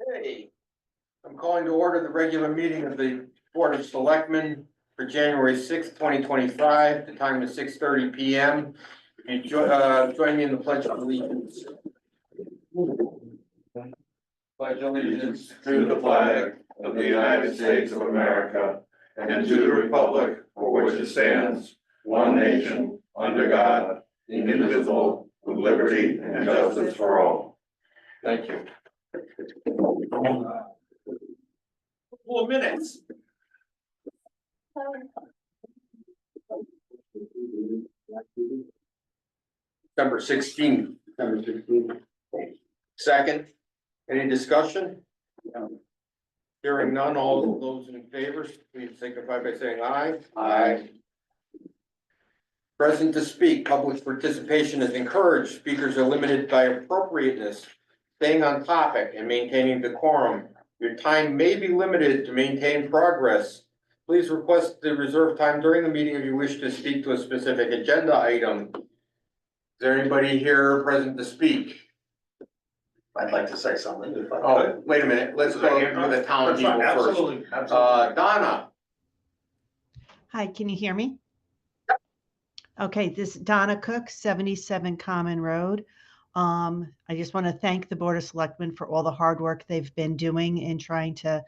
Hey, I'm calling to order the regular meeting of the Board of Selectmen for January 6th, 2025. The time is 6:30 p.m. You join me in the Pledge of Allegiance. Pledge allegiance to the flag of the United States of America and to the republic for which it stands, one nation, under God, indivisible, with liberty and justice for all. Thank you. Couple of minutes. December 16th. Second, any discussion? Hearing none, all of those in favor, please signify by saying aye. Aye. Present to speak, public participation is encouraged. Speakers are limited by appropriateness, staying on topic and maintaining decorum. Your time may be limited to maintain progress. Please request the reserved time during the meeting if you wish to speak to a specific agenda item. Is there anybody here present to speak? I'd like to say something. If I Oh, could. wait a minute, let's go with the town That's people fine. first. Absolutely, absolutely. Donna. Hi, can you hear me? Okay, this is Donna Cook, 77 Common Road. I just want to thank the Board of Selectmen for all the hard work they've been doing in trying to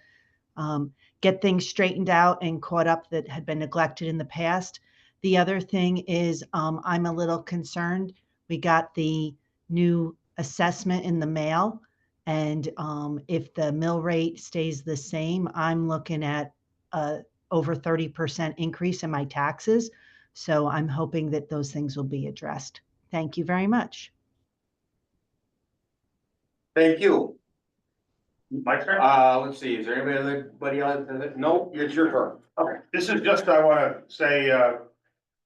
get things straightened out and caught up that had been neglected in the past. The other thing is I'm a little concerned. We got the new assessment in the mail, and if the mill rate stays the same, I'm looking at over 30% increase in my taxes. So I'm hoping that those things will be addressed. Thank you very much. Thank you. My turn? Let's see, is there anybody else? No, it's your turn. Okay, this is just, I want to say,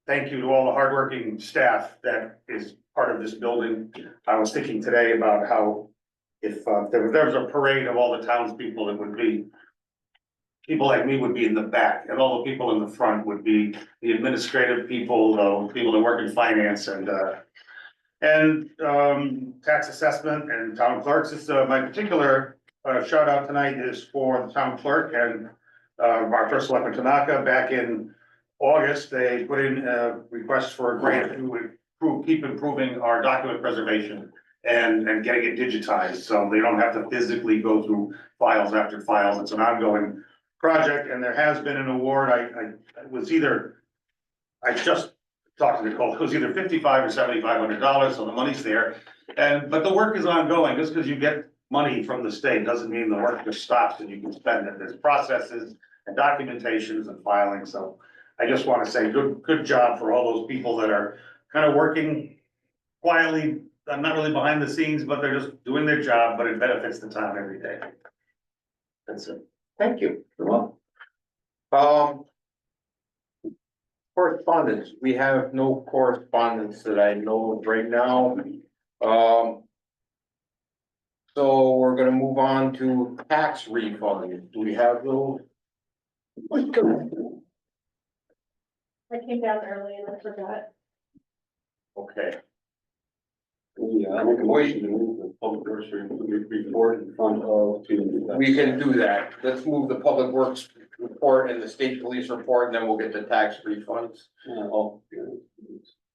thank you to all the hardworking staff that is part of this building. I was thinking today about how if there was a parade of all the townspeople, it would be people like me would be in the back, and all the people in the front would be the administrative people, people that work in finance and tax assessment and town clerks. This, my particular shout out tonight is for the town clerk and our first selectman Tanaka. Back in August, they put in a request for a grant to keep improving our document preservation and getting it digitized, so they don't have to physically go through files after files. It's an ongoing project, and there has been an award. I just talked to Nicole, it was either $5,500 or $7,500, so the money's there. But the work is ongoing. Just because you get money from the state doesn't mean the work just stops and you can spend it. There's processes and documentations and filing, so I just want to say good job for all those people that are kind of working quietly. I'm not really behind the scenes, but they're just doing their job, but it benefits the town every day. That's it. Thank you. You're welcome. Correspondence, we have no correspondence that I know of right now. So we're gonna move on to tax refund. Do we have those? I came down early and I forgot. Okay. Yeah, make a motion to move the public works report in front of. We can do that. Let's move the public works report and the state police report, and then we'll get the tax refunds.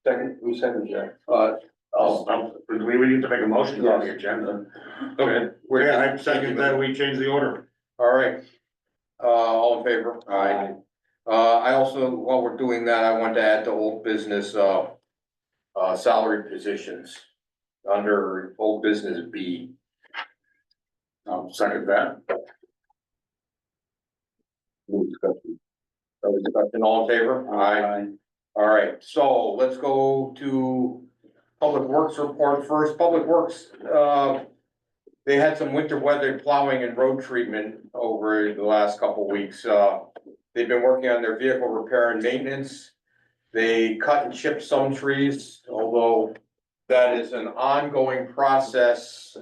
Second, who seconded that? We need to make a motion on the agenda. Okay. Yeah, I second that we change the order. All right. All in favor? Aye. I also, while we're doing that, I want to add to old business, salary positions under old business B. Second that. Discussion, all in favor? Aye. All right, so let's go to Public Works report first. Public Works, they had some winter weather plowing and road treatment over the last couple of weeks. They've been working on their vehicle repair and maintenance. They cut and chipped some trees, although that is an ongoing process,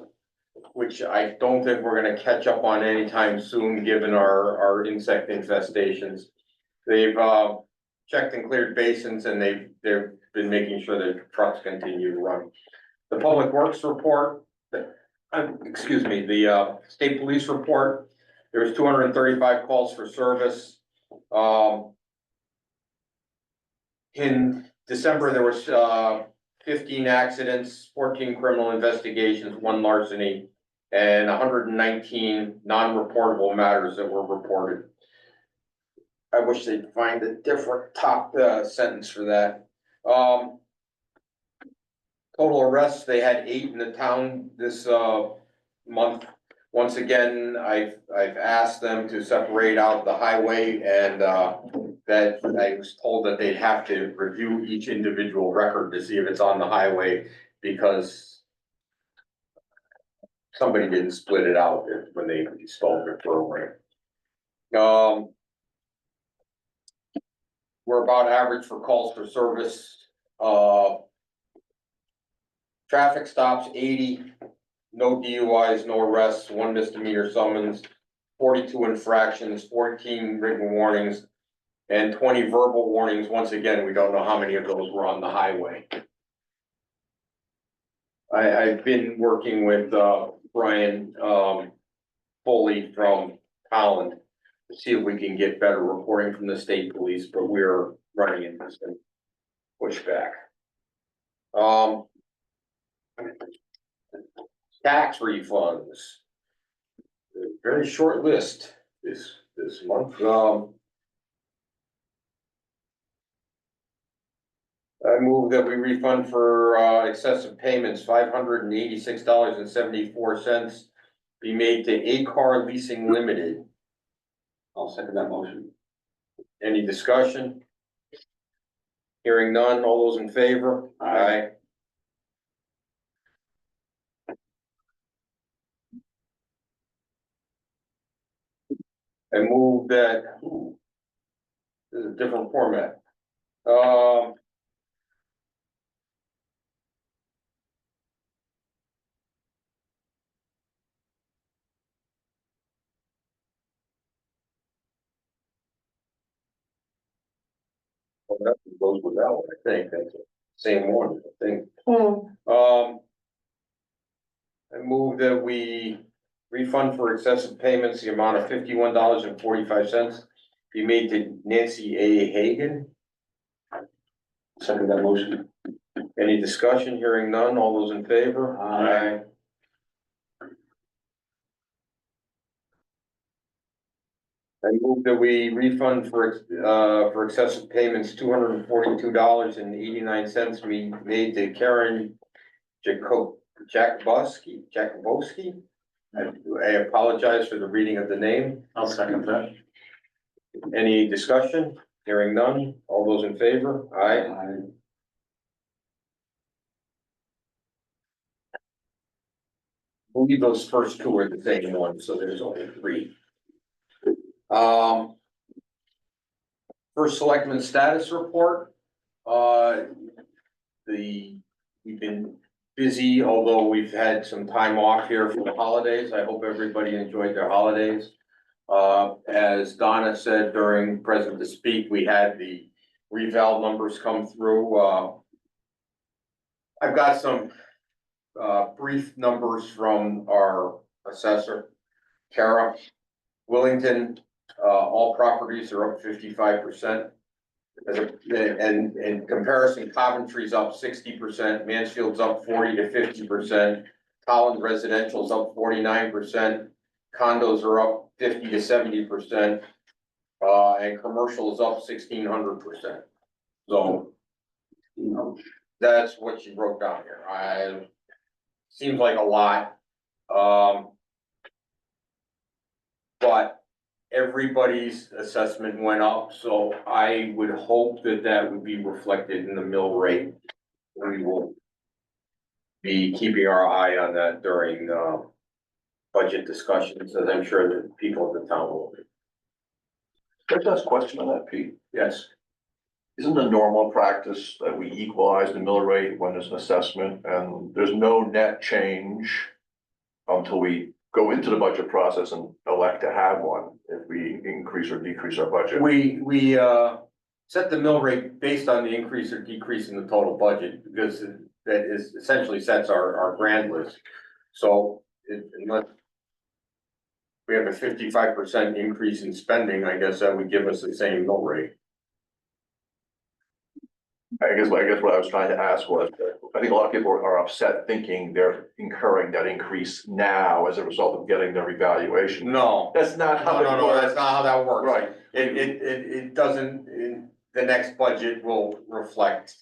which I don't think we're gonna catch up on anytime soon, given our insect infestations. They've checked and cleared basins, and they've been making sure that trucks continue to run. The Public Works report, excuse me, the, state police report, there was 235 calls for service. In December, there was, 15 accidents, 14 criminal investigations, 1 larceny, and 119 non-reportable matters that were reported. I wish they'd find a different top, sentence for that. Total arrests, they had 8 in the town this, month. Once again, I've asked them to separate out the highway and, that I was told that they'd have to review each individual record to see if it's on the highway because somebody didn't split it out when they installed their program. We're about average for calls for service. Traffic stops 80, no DUIs, no arrests, 1 misdemeanor summons, 42 infractions, 14 written warnings, and 20 verbal warnings. Once again, we don't know how many of those were on the highway. I've been working with, Brian, Foley from Holland to see if we can get better reporting from the state police, but we're running into some pushback. Tax refunds. Very short list this month. I move that we refund for excessive payments, $586.74 be made to A-Car Leasing Limited. I'll second that motion. Any discussion? Hearing none, all those in favor? Aye. I move that, this is a different format. Well, that goes with that one, I think, that's the same one, I think. I move that we refund for excessive payments, the amount of $51.45 be made to Nancy A. Hagan. Second that motion. Any discussion? Hearing none, all those in favor? Aye. I move that we refund for excessive payments, $242.89 be made to Karen Jakubowski. I apologize for the reading of the name. I'll second that. Any discussion? Hearing none, all those in favor? Aye. Aye. I believe those first 2 are the same one, so there's only 3. First selectman status report. We've been busy, although we've had some time off here for the holidays. I hope everybody enjoyed their holidays. As Donna said during Present to Speak, we had the reval numbers come through. I've got some brief numbers from our assessor, Kara. Willington, all properties are up 55%. And in comparison, Coventry's up 60%, Mansfield's up 40 to 50%, Holland Residential's up 49%, condos are up 50 to 70%, and commercial is up 1,600%. So, that's what she wrote down here. Seems like a lot. But everybody's assessment went up, so I would hope that that would be reflected in the mill rate. We will be keeping our eye on that during budget discussions, as I'm sure that people in the town will be. Can I ask a question on that, Pete? Yes, Isn't the normal practice that we equalize the mill rate when there's an assessment and there's no net change until we go into the budget process and elect to have one if we increase or decrease our budget? we set the mill rate based on the increase or decrease in the total budget, because that is essentially sets our grand list. So unless we have a 55% increase in spending, I guess that would give us the same mill rate. I guess what I was trying to ask was, I think a lot of people are upset thinking they're incurring that increase now as a result of getting their evaluation. No, That's not how it no, that's works. not how that works. Right. It doesn't, the next budget will reflect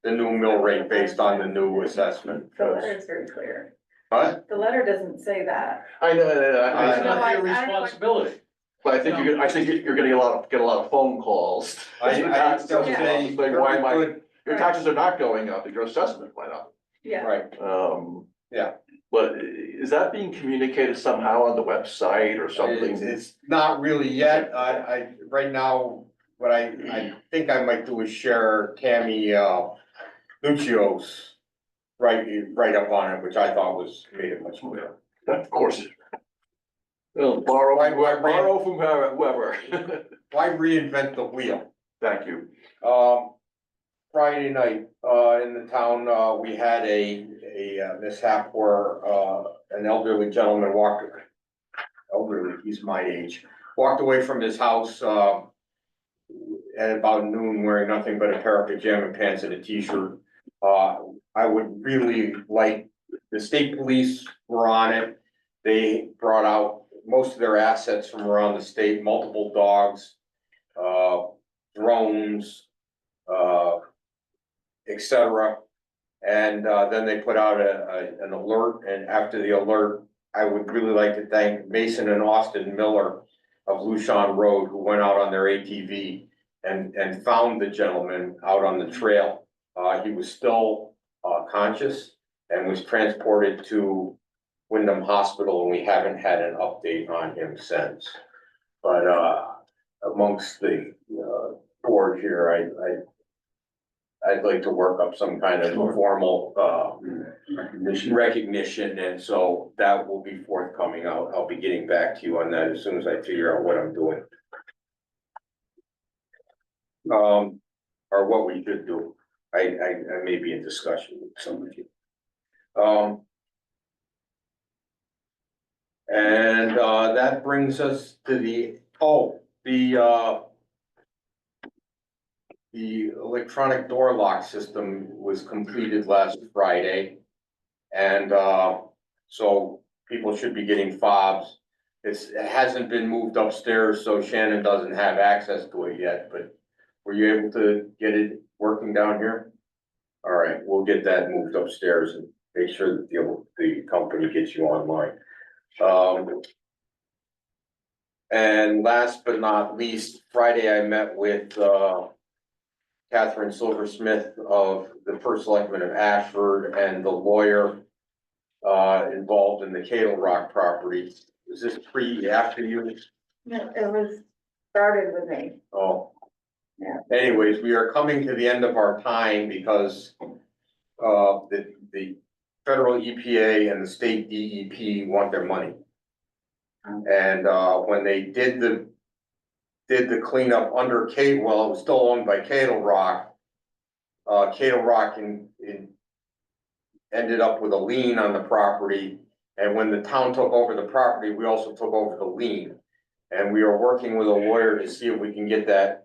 the new mill rate based on the new assessment. The letter is very clear. But The letter doesn't say that. I know, It's I not know, your responsibility. but I think I think you're getting a lot of phone calls. I Taxes still are say up, like, why am I, good, your taxes are not going up, your assessment went up. Yeah, right, Yeah. But is that being communicated somehow on the website or something? it's not really yet, right now, what I think I might do is share Tammy, Lucio's write up on it, which I thought made it much clearer. Of course. Well, borrow from whoever. Why reinvent the wheel? Thank you. Friday night, in the town, we had a mishap where, an elderly gentleman he's my age, walked away from his house, at about noon wearing nothing but a pair of pajama pants and a t-shirt. I would really like, the state police were on it. They brought out most of their assets from around the state, multiple dogs, drones, etc. And then they put out an alert, and after the alert, I would really like to thank Mason and Austin Miller of Lushon Road, who went out on their ATV and found the gentleman out on the trail. He was still conscious and was transported to Wyndham Hospital, and we haven't had an update on him since. But amongst the board here, I'd like to work up some kind of formal recognition, and so that will be forthcoming. I'll be getting back to you on that as soon as I figure out what I'm doing. Or what we should do. I may be in discussion with some of you. And that brings us to the electronic door lock system was completed last Friday. And so people should be getting fobs. It hasn't been moved upstairs, so Shannon doesn't have access to it yet, but were you able to get it working down here? All right, we'll get that moved upstairs and make sure that the company gets you online. And last but not least, Friday I met with Catherine Silversmith of the first selectman of Ashford and the lawyer involved in the Cadle Rock property. Is this after you? no, it was started with me. Oh. Yeah. Anyways, we are coming to the end of our time because the federal EPA and the state DEP want their money. And when they did the cleanup under Cadle, well, it was still owned by Cadle Rock. Cadle Rock ended up with a lien on the property, and when the town took over the property, we also took over the lien. And we are working with a lawyer to see if we can get that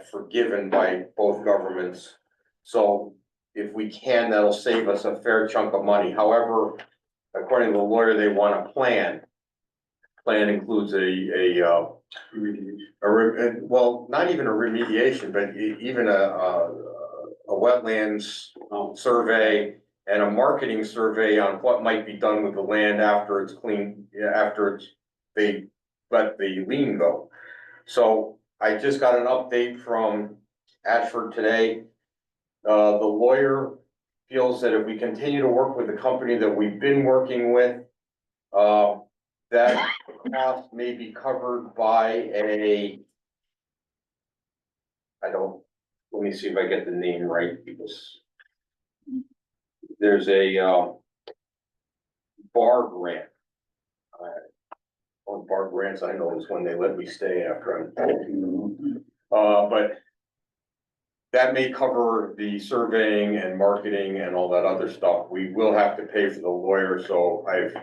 forgiven by both governments. So if we can, that'll save us a fair chunk of money. However, according to the lawyer, they want a plan. Plan includes well, not even a remediation, but even a wetlands survey and a marketing survey on what might be done with the land after it's clean, they let the lien go. So I just got an update from Ashford today. The lawyer feels that if we continue to work with the company that we've been working with, that cost may be covered by let me see if I get the name right, because there's a bar grant. Bar grants, I know is when they let me stay after I'm. But that may cover the surveying and marketing and all that other stuff. We will have to pay for the lawyer, so I've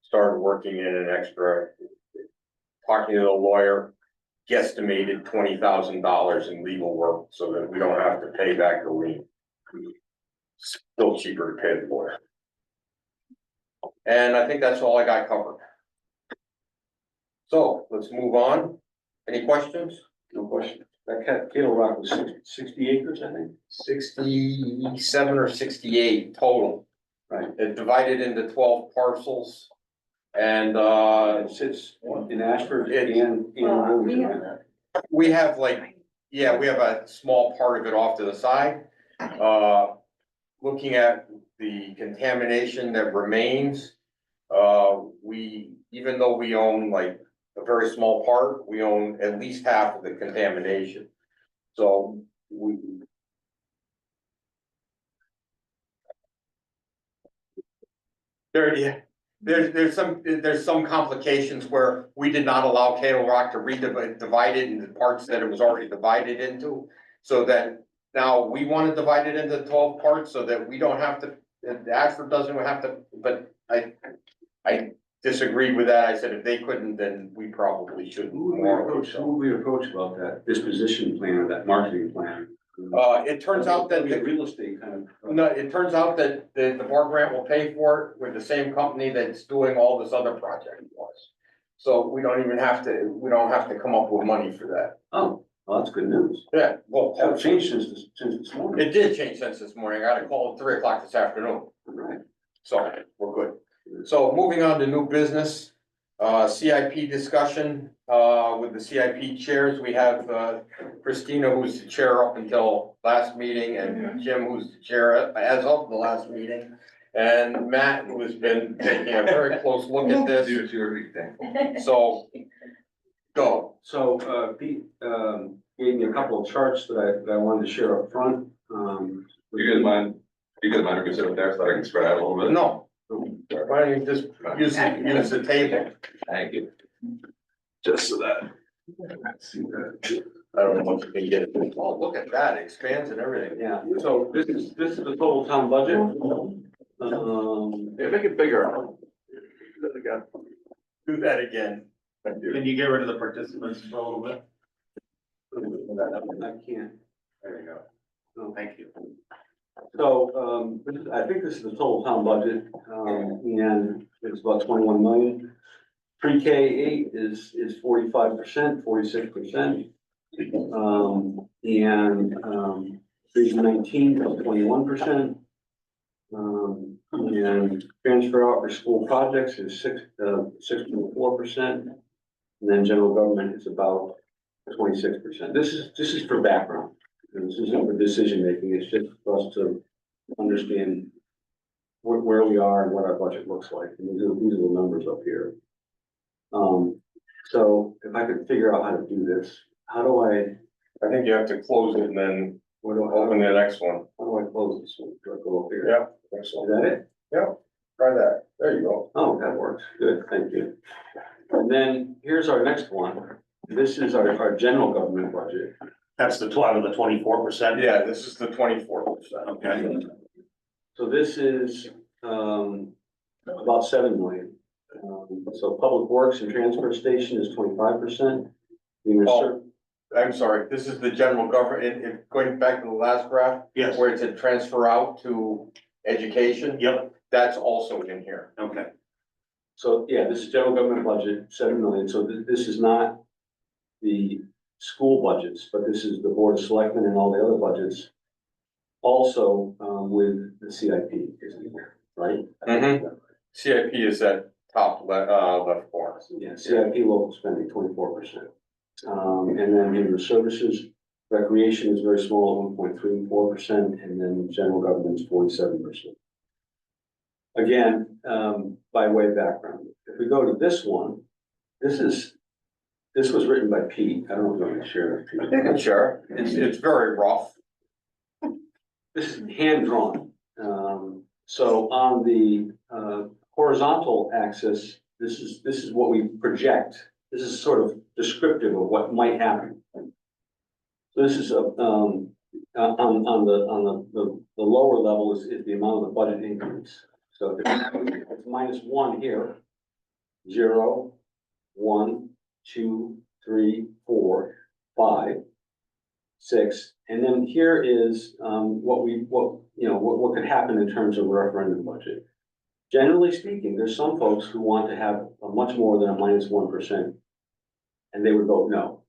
started working in an extra, talking to the lawyer, guesstimated $20,000 in legal work so that we don't have to pay back the lien. Still cheaper to pay the lawyer. And I think that's all I got covered. So let's move on. Any questions? No question. That Kettle Rock was 60 acres, I think. 67 or 68 total. Right. It divided into 12 parcels. And It sits in Ashford and Well, we Wilmington. have we have like, yeah, we have a small part of it off to the side. Looking at the contamination that remains, even though we own like a very small part, we own at least half of the contamination. So there's some complications where we did not allow Kettle Rock to divide it into parts that it was already divided into. So that now we want to divide it into 12 parts so that we don't have to, Ashford doesn't have to, but I disagreed with that. I said if they couldn't, then we probably shouldn't. Who would we approach about that disposition plan or that marketing plan? It turns out that The real estate kind of. no, it turns out that the bar grant will pay for it with the same company that's doing all this other project for us. So we don't have to come up with money for that. Oh, well, that's good news. Yeah, well, That changed since this morning. it did change since this morning. I got a call at 3 o'clock this afternoon. Right. So we're good. So moving on to new business, CIP discussion, with the CIP chairs, we have, Christina, who's the chair up until last meeting, and Jim, who's the chair as of the last meeting. And Matt, who has been taking a very close look at this, Do your thing. so go. So, Pete, gave me a couple of charts that I wanted to share up front. You guys mind if we sit up there so I can spread out a little bit? No, why don't you just use the table? Thank you. Just so that. See that. I don't know what you can get. Oh, look at that, it expands and everything. Yeah, so this is the total town budget. Yeah, make it bigger. Do that again. Thank you. Can you get rid of the participants for a little bit? I can't. There you go. No. Thank you. So, I think this is the total town budget, and it's about 21 million. Pre-K 8 is 45%, 46%. Region 19 is 21%. And transfer out for school projects is 6.4%. And then general government is about 26%. This is for background. This isn't for decision making. It's just for us to understand where we are and what our budget looks like. And these are the numbers up here. So if I could figure out how to do this, how do I I think you have to close it and then what do I, open the next one. how do I close this one? Do I go up here? Yeah. Next Is one. that it? Try that. There you go. Oh, that works. Good, thank you. And then here's our next one. This is our general government budget. That's the out of the 24%? Yeah, this is the 24%. Okay. So this is, about 7 million. So public works and transfer station is 25%. Oh, I'm sorry, this is the general government, going back to the last graph, Yes, where it's a transfer out to education, yep, that's also in here. okay. So, yeah, this is general government budget, 7 million. So this is not the school budgets, but this is the board of selectmen and all the other budgets. Also, with the CIP is in here, right? CIP is that top left corner. Yeah, CIP local spending, 24%. And then human services, recreation is very small, 1.34%, and then general government is 47%. Again, by way of background, if we go to this one, this was written by Pete. I don't know if you want to share it. I think it's sure, it's very rough. This is hand drawn. So on the horizontal axis, this is what we project. This is sort of descriptive of what might happen. So this is on the lower level is the amount of the budget increase. So it's -1 here, 0, 1, 2, 3, 4, 5, 6, and then here is, what could happen in terms of referendum budget. Generally speaking, there's some folks who want to have a much more than a -1%, and they would vote no.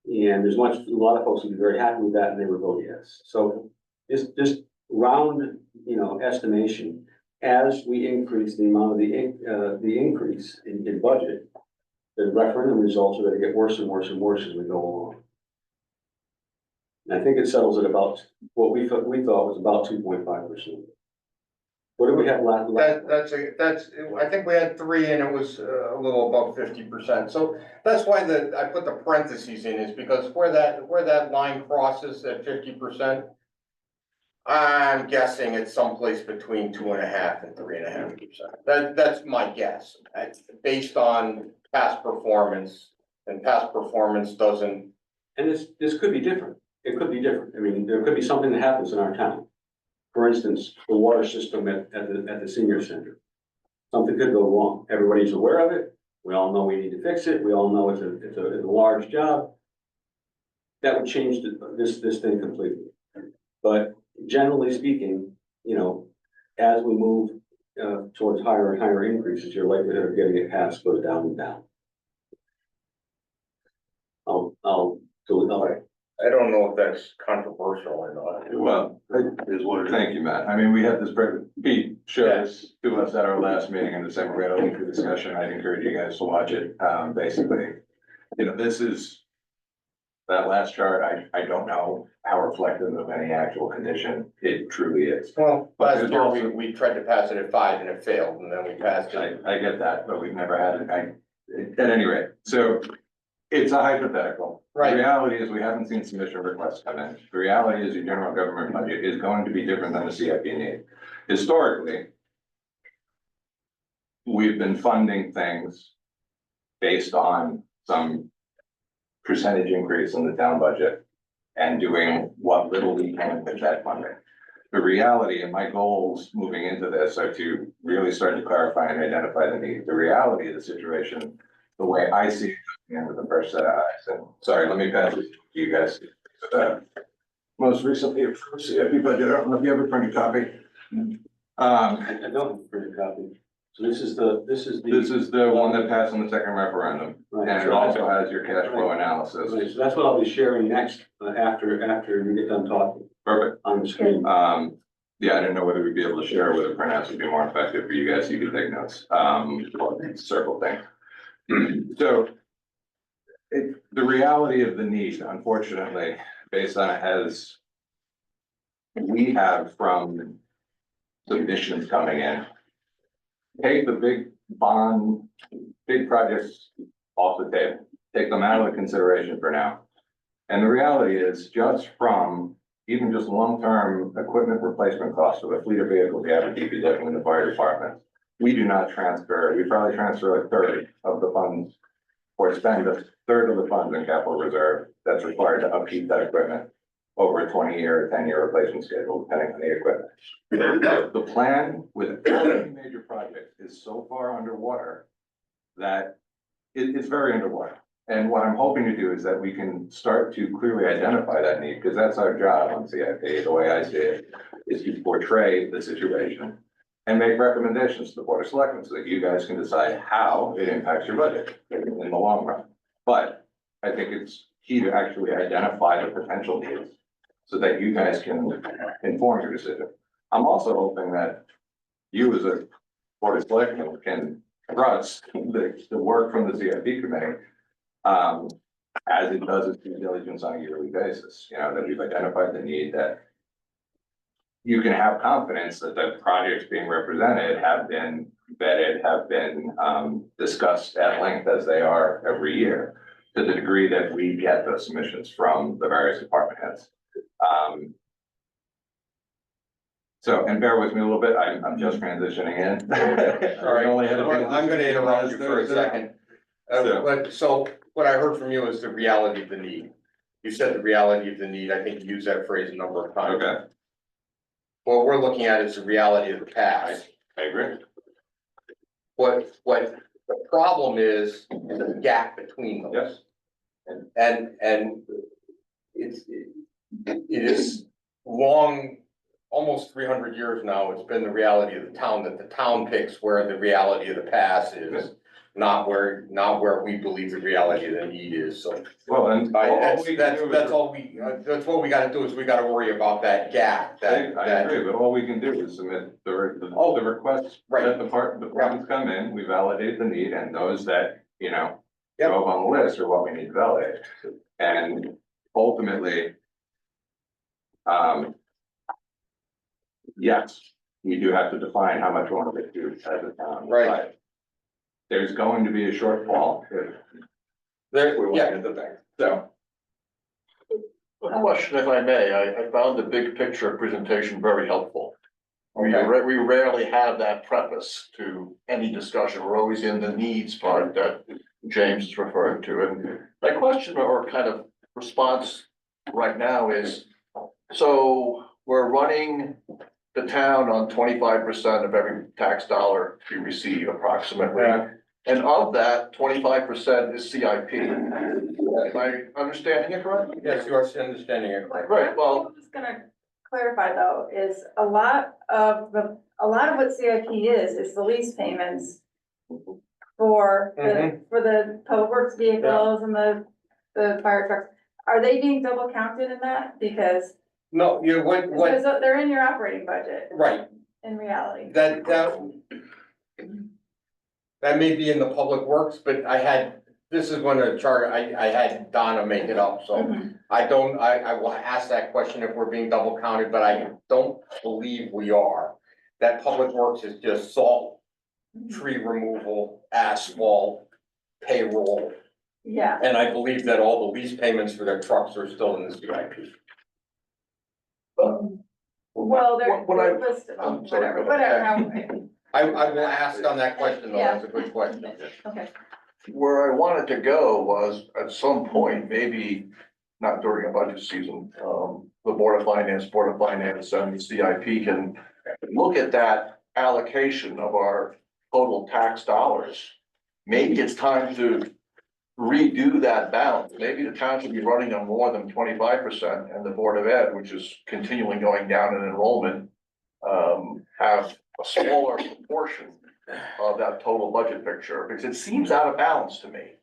And a lot of folks would be very happy with that, and they would vote yes. So this round, estimation, as we increase the amount of the increase in budget, the referendum results are gonna get worse and worse and worse as we go along. And I think it settles at about what we thought was about 2.5%. What do we have left? I think we had 3 and it was a little above 50%. So that's why I put the parentheses in, is because where that line crosses at 50%, I'm guessing it's someplace between 2.5% and 3.5%. That's my guess, based on past performance, and past performance doesn't. And this could be different. It could be different. I mean, there could be something that happens in our town. For instance, the water system at the senior center. Something could go wrong. Everybody's aware of it. We all know we need to fix it. We all know it's a large job. That would change this thing completely. But generally speaking, as we move towards higher and higher increases, your likelihood of getting it passed goes down and down. I'll do it. I don't know if that's controversial or not. Well, thank you, Matt. I mean, we had this, Pete showed this to us at our last meeting in December. We had a lengthy discussion. I'd encourage you guys to watch it. Basically, this is that last chart. I don't know how reflective of any actual condition it truly is. Well, But last year we tried to pass it at 5 and it failed, and then we passed it. I get that, but we've never had it. At any rate, so it's a hypothetical. Right. The reality is we haven't seen submission requests come in. The reality is your general government budget is going to be different than the CIP need. Historically, we've been funding things based on some percentage increase in the town budget and doing what little we can with that funding. The reality, and my goals moving into this, are to really start to clarify and identify the need. The reality of the situation, the way I see it, into the first set of eyes. And sorry, let me pass it to you guys. Most recently approved CIP budget. I don't know if you have a printed copy. I don't have a printed copy. So this is the one that passed on the second referendum, Right. and it also has your cash flow analysis. Right, so that's what I'll be sharing next, after you get done talking Perfect. on the screen. Yeah, I didn't know whether we'd be able to share with a printout would be more effective for you guys. You could take notes. Circle thing. So the reality of the need, unfortunately, based on as we have from submissions coming in, take the big projects off the table, take them out of consideration for now. And the reality is, just from even just long-term equipment replacement costs of a fleet of vehicles we have at DPW in the fire department, we do not transfer, we probably transfer a third of the funds, or spend a third of the funds in capital reserve that's required to upkeep that equipment over a 20-year or 10-year replacement schedule, depending on the equipment. The plan with any major project is so far underwater that it's very underwater. And what I'm hoping to do is that we can start to clearly identify that need, because that's our job on CIP, the way I see it, is to portray the situation and make recommendations to the Board of Selectmen so that you guys can decide how it impacts your budget in the long run. But I think it's key to actually identify the potential needs so that you guys can inform your decision. I'm also hoping that you as a Board of Selectmen can trust the work from the CIP committee as it does its due diligence on a yearly basis, that we've identified the need, that you can have confidence that the projects being represented have been vetted, have been discussed at length as they are every year, to the degree that we get those submissions from the various department heads. So, and bear with me a little bit, I'm just transitioning in. Sorry, I'm gonna interrupt you for a second. So what I heard from you is the reality of the need. You said the reality of the need. I think you used that phrase a number of times. Okay. What we're looking at is the reality of the past. I agree. What The problem is the gap between those. Yes. And it is long, almost 300 years now, it's been the reality of the town, that the town picks where the reality of the past is, not where we believe the reality of the need is, so. Well, and all we can do That's is, all that's what we gotta do, is we gotta worry about that gap, I that. agree, but all we can do is submit the requests Right. that the departments come in, we validate the need, and those that, you know, Yep. go up on the list are what we need to validate. And ultimately, yes, we do have to define how much we want to do as a town. Right. but There's going to be a shortfall if There, we want yeah, to get the thing, so. A question, if I may, I found the big picture presentation very helpful. Okay. We rarely have that preface to any discussion, we're always in the needs part that James is referring to, and my question or kind of response right now is, so we're running the town on 25% of every tax dollar we receive approximately. Yeah. And of that, 25% is CIP. Am I understanding it correctly? yes, you are understanding it. Right, well- I'm just gonna clarify though, is a lot of what CIP is the lease payments for the public works vehicles and the fire trucks. Are they being double counted in that? Because No, because they're in your operating budget right, in reality. that may be in the public works, but this is when a chart, I had Donna make it up, so. Mhm. I will ask that question if we're being double counted, but I don't believe we are. That public works is just salt, tree removal, asphalt, payroll, Yeah, and I believe that all the lease payments for their trucks are still in the CIP. well, they're What I- listed, I'm sorry, whatever, I will ask on that question, though, that's a good question. okay. Where I wanted to go was at some point, maybe not during a budget season, the Board of Finance and the CIP can look at that allocation of our total tax dollars. Maybe it's time to redo that balance. Maybe the town should be running on more than 25%, and the Board of Ed, which is continually going down in enrollment, have a smaller proportion of that total budget picture, because it seems out of balance to me.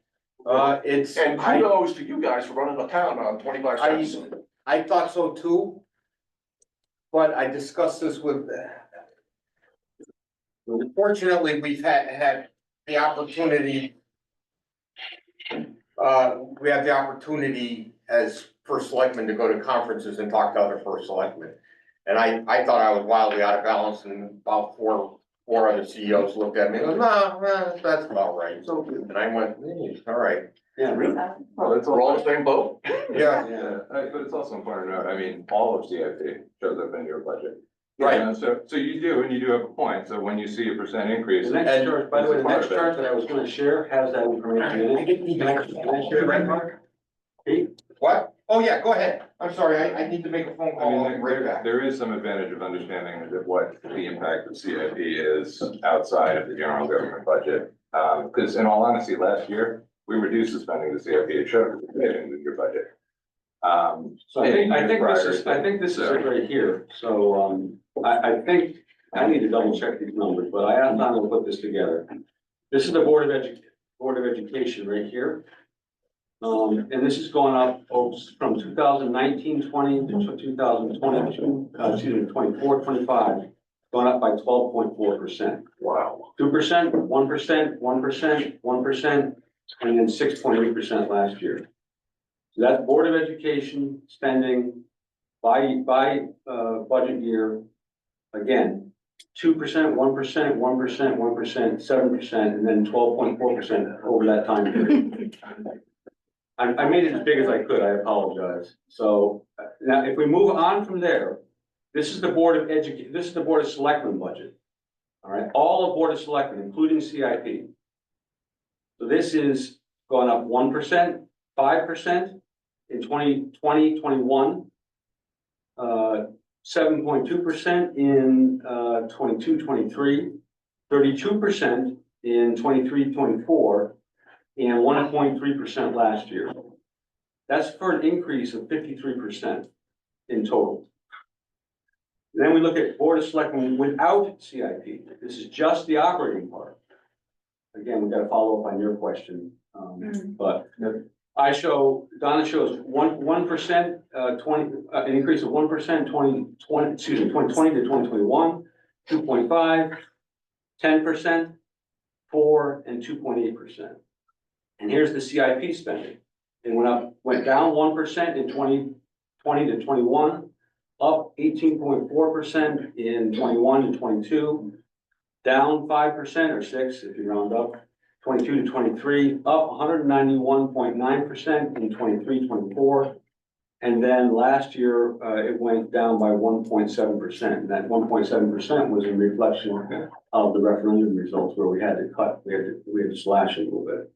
And kudos to you guys for running the town on 25 cents. I thought so too. But I discussed this with. Fortunately, we've had the opportunity. We have the opportunity as first selectmen to go to conferences and talk to other first selectmen. And I thought I was wildly out of balance, and about four other CEOs looked at me and goes, no, that's about right. So, and I went, all right. Yeah, really? Well, it's We're all in the same boat. Yeah, Yeah. But it's also important to note, I mean, all of CIP shows up in your budget. right. You know, so you do, and you do have a point, so when you see a percent increase. The next chart, by the way, the next chart that I was gonna share has that information in it. Can I share that, Mark? Pete? What? Oh, yeah, go ahead. I'm sorry, I need to make a phone I call. mean, I'll be right back. there is some advantage of understanding that what the impact of CIP is outside of the general government budget. Because in all honesty, last year, we reduced the spending of the CIP, it showed in your budget. So I think this is it right here. So, I think, I need to double check these numbers, but I asked Donna to put this together. This is the Board of Education right here. And this is going up from 2019-20 to 2022, 24-25, going up by 12.4%. Wow. 2%, 1%, 1%, 1%, and then 6.8% last year. So that's Board of Education spending by budget year. Again, 2%, 1%, 1%, 1%, 7%, and then 12.4% over that time period. I made it as big as I could, I apologize. So now if we move on from there, this is the this is the Board of Selectmen budget. All right, all of Board of Selectmen, including CIP. So this is going up 1%, 5% in 2020, 21. 7.2% in 22, 23, 32% in 23-24, and 1.3% last year. That's for an increase of 53% in total. Then we look at Board of Selectmen without CIP. This is just the operating part. Again, we gotta follow up on your question, but Donna shows 1%, an increase of 1%, 2020 to 2021, 2.5, 10%, 4, and 2.8%. And here's the CIP spending. It went down 1% in 2020 to 21, up 18.4% in 21 to 22, down 5% or 6 if you round up, 22 to 23, up 191.9% in 23, 24. And then last year, it went down by 1.7%. That 1.7% was a reflection of the referendum results where we had to cut, we had to slash a little bit.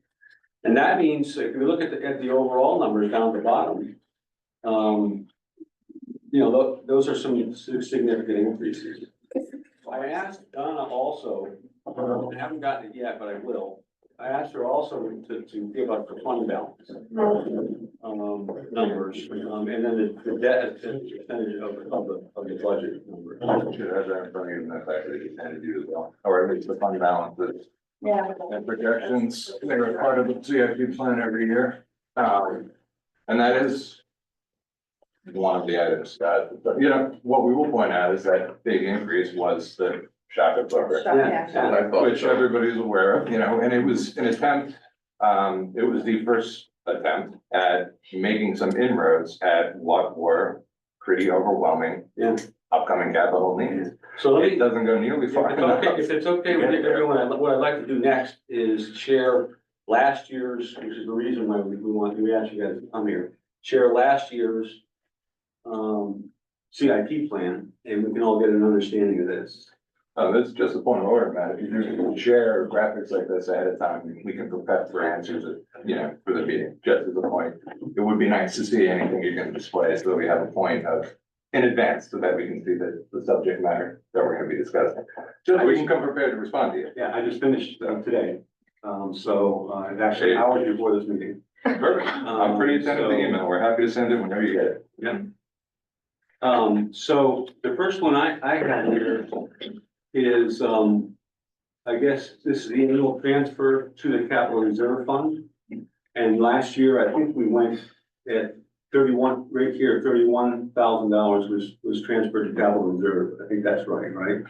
And that means if you look at the overall numbers down at the bottom, you know, those are some significant increases. I asked Donna also, I haven't gotten it yet, but I will. I asked her also to give us the fund balance numbers, and then the debt as a percentage of the budget number. Should have that in front of you, and that's actually intended to do as well, or at least the fund balances. Yeah. And projections, they were part of the CIP plan every year. And that is one of the items that, you know, what we will point out is that big increase was the shock absorber, Yeah. which everybody's aware of, you know, and it was an attempt, it was the first attempt at making some inroads at what were pretty overwhelming upcoming capital needs. So let me, It doesn't go nearly far enough. if it's okay with everyone, what I'd like to do next is share last year's, which is the reason why we asked you guys to come here, share last year's CIP plan, and we can all get an understanding of this. This is just a point of order, Matt. If you do share graphics like this ahead of time, we can prepare for answers, you know, for the meeting, just as a point. It would be nice to see anything you're gonna display so that we have a point of in advance so that we can see the subject matter that we're gonna be discussing. Just so we can come prepared to respond to you. Yeah, I just finished today, so it's actually hours before this meeting. Perfect. I'm pretty attentive to the email. We're happy to send it whenever you get it. Yeah. So the first one I got here is, I guess this is the annual transfer to the capital reserve fund. And last year, I think we went at 31, right here, $31,000 was transferred to capital reserve. I think that's right?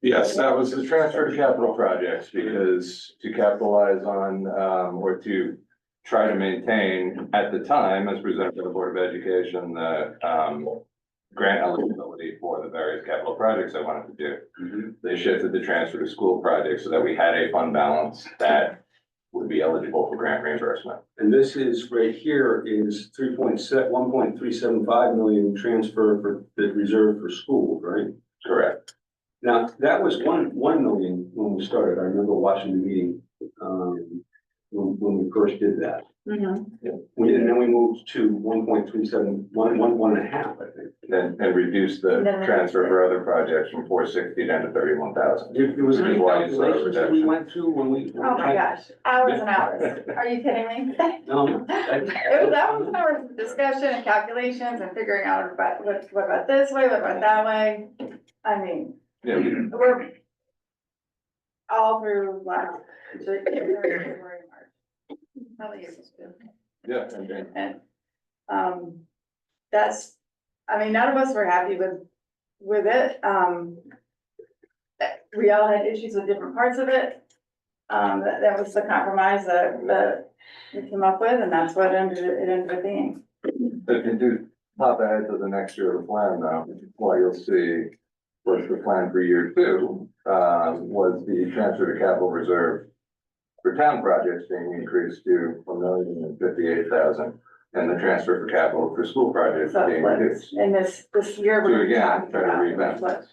Yes, that was the transfer to capital projects because to capitalize on, or to try to maintain at the time, as presented by the Board of Education, the, grant eligibility for the various capital projects I wanted to do. They shifted the transfer to school projects so that we had a fund balance that would be eligible for grant reimbursement. And this is right here is 1.375 million transfer for the reserve for schools, right? Correct. Now, that was 1 million when we started. I remember watching the meeting, when we first did that. And then we moved to 1.37, one and a half, I think. And reduce the transfer for other projects from 460 down to 31,000. There was any Why you saw a calculations that we went through when we. Oh my gosh, hours and hours. Are you kidding me? No. That was hours of discussion and calculations and figuring out about what about this way, what about that way. I mean, Yeah, we're all through last, February, March. Probably is good. yeah, And, that's, I mean, none of us were happy with it. We all had issues with different parts of it. That was the compromise that we came up with, and that's what it ended up being. if you do pop ahead to the next year of the plan now, what you'll see was the plan for year 2, was the transfer to capital reserve for town projects being increased to $1,058,000, and the transfer for capital for school projects So being reduced. in this year, So we're again, talking try to about revamp. what-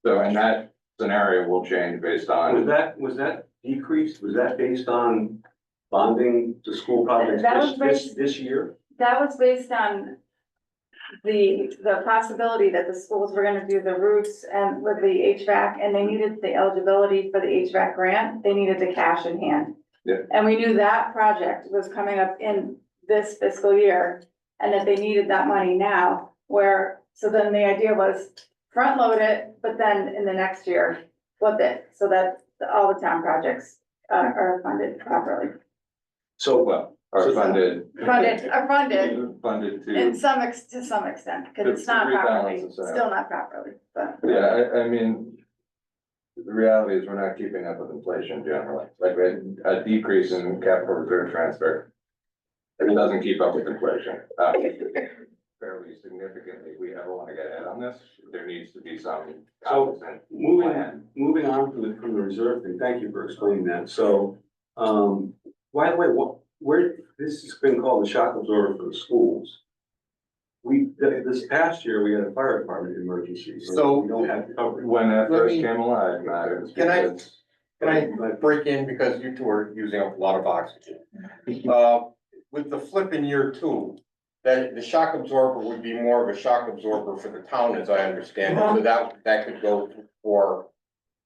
So, and that scenario will change based on, Was that decreased? Was that based on bonding to school projects That was this year? That was based on the possibility that the schools were gonna do the roofs and with the HVAC, and they needed the eligibility for the HVAC grant, they needed the cash in hand. Yeah. And we knew that project was coming up in this fiscal year, and that they needed that money now, so then the idea was front load it, but then in the next year, flip it, so that all the town projects are funded properly. So, Well, are funded. Are funded Funded to. to some extent, because it's not To rebalance properly, this out. still not properly, but. Yeah, I mean, the reality is we're not keeping up with inflation generally, like a decrease in capital reserve transfer. It doesn't keep up with inflation, fairly significantly. If we ever want to get ahead on this, there needs to be some competent plan. moving on from the reserve thing, thank you for explaining that. So, by the way, where, this has been called the shock absorber for the schools. This past year, we had a fire department emergency, So- so we don't have coverage. When that Let first me- came alive, Matt, it was Can I- because- Can I break in because you two are using up a lot of oxygen? With the flip in year two, that the shock absorber would be more of a shock absorber for the town, as I understand it, so that could go for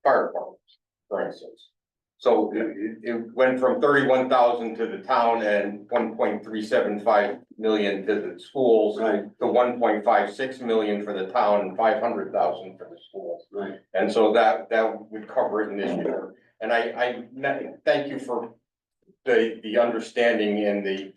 fire departments, for instance. So it went from 31,000 to the town and 1.375 million to the schools. Right, To 1.56 million for the town and 500,000 for the schools. right. And so that would cover it in this year. And I thank you for the understanding and the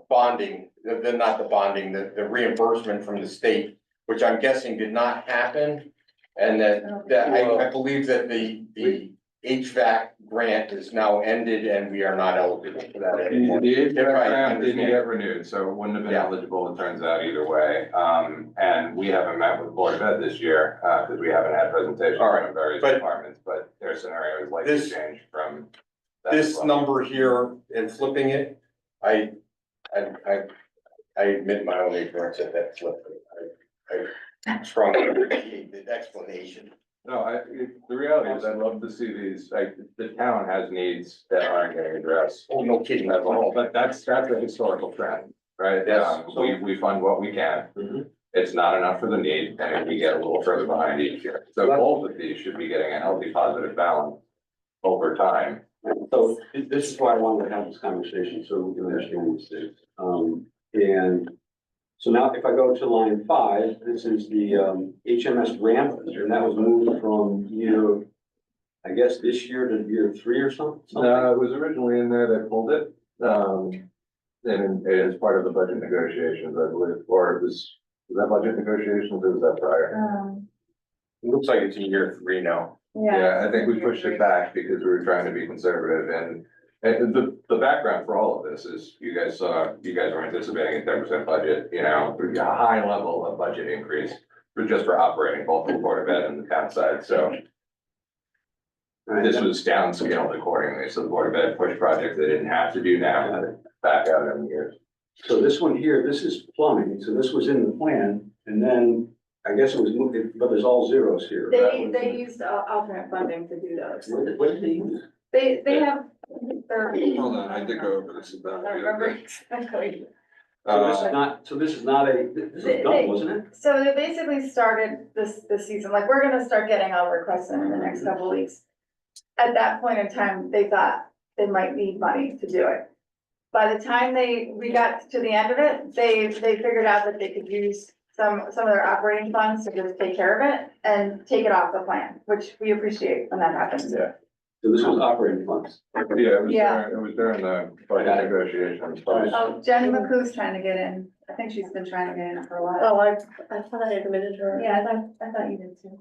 bonding, not the bonding, the reimbursement from the state, which I'm guessing did not happen. And that I believe that the HVAC grant is now ended and we are not eligible for that anymore. The If HVAC I grant didn't understand. get renewed, so it wouldn't have been Yeah. eligible, it turns out, either way. And we haven't met with the Board of Ed this year, because we haven't had presentations All right, from various but departments, but their scenario is likely to this- change from that as This well. number here and flipping it, I admit my own ignorance at that flip. I strongly appreciate the explanation. No, the reality is I'd love to see these, like, the town has needs that aren't getting addressed. Oh, no kidding. As a whole, but that's a historical trend, right? Yes. We fund what we can. Mhm. It's not enough for the need, and we get a little further behind each year. So both of these should be getting a healthy, positive balance over time. So this is why I wanted to have this conversation, so we can understand these things. And so now if I go to line 5, this is the HMS ramp, and that was moved from year, I guess, this year to year 3 or something? It was originally in there, they pulled it, and it is part of the budget negotiations, I believe, or was that budget negotiations, or was that prior? It looks like it's in year 3 now. Yeah, I think we pushed it back because we were trying to be conservative, and the background for all of this is, you guys were anticipating a 10% budget, a high level of budget increase just for operating both the Board of Ed and the town side, so this was downscaled accordingly, so the Board of Ed pushed projects they didn't have to do now, back out in the years. So this one here, this is plumbing, so this was in the plan, and then I guess it was moved, but there's all zeros here. They used alternate funding to do those. What did they use? They have. Hold on, I did go over this. I don't remember exactly. So this is not this was done, wasn't it? So they basically started this season, like, we're gonna start getting all requests in the next couple weeks. At that point in time, they thought they might need money to do it. By the time we got to the end of it, they figured out that they could use some of their operating funds to just take care of it and take it off the plan, which we appreciate when that happens. Yeah. So this was operating funds. Yeah. It was during the budget negotiations. Oh, Jenny McCoo's trying to get in. I think she's been trying to get in for a while. Oh, I thought I admitted her. Yeah, I thought you did too.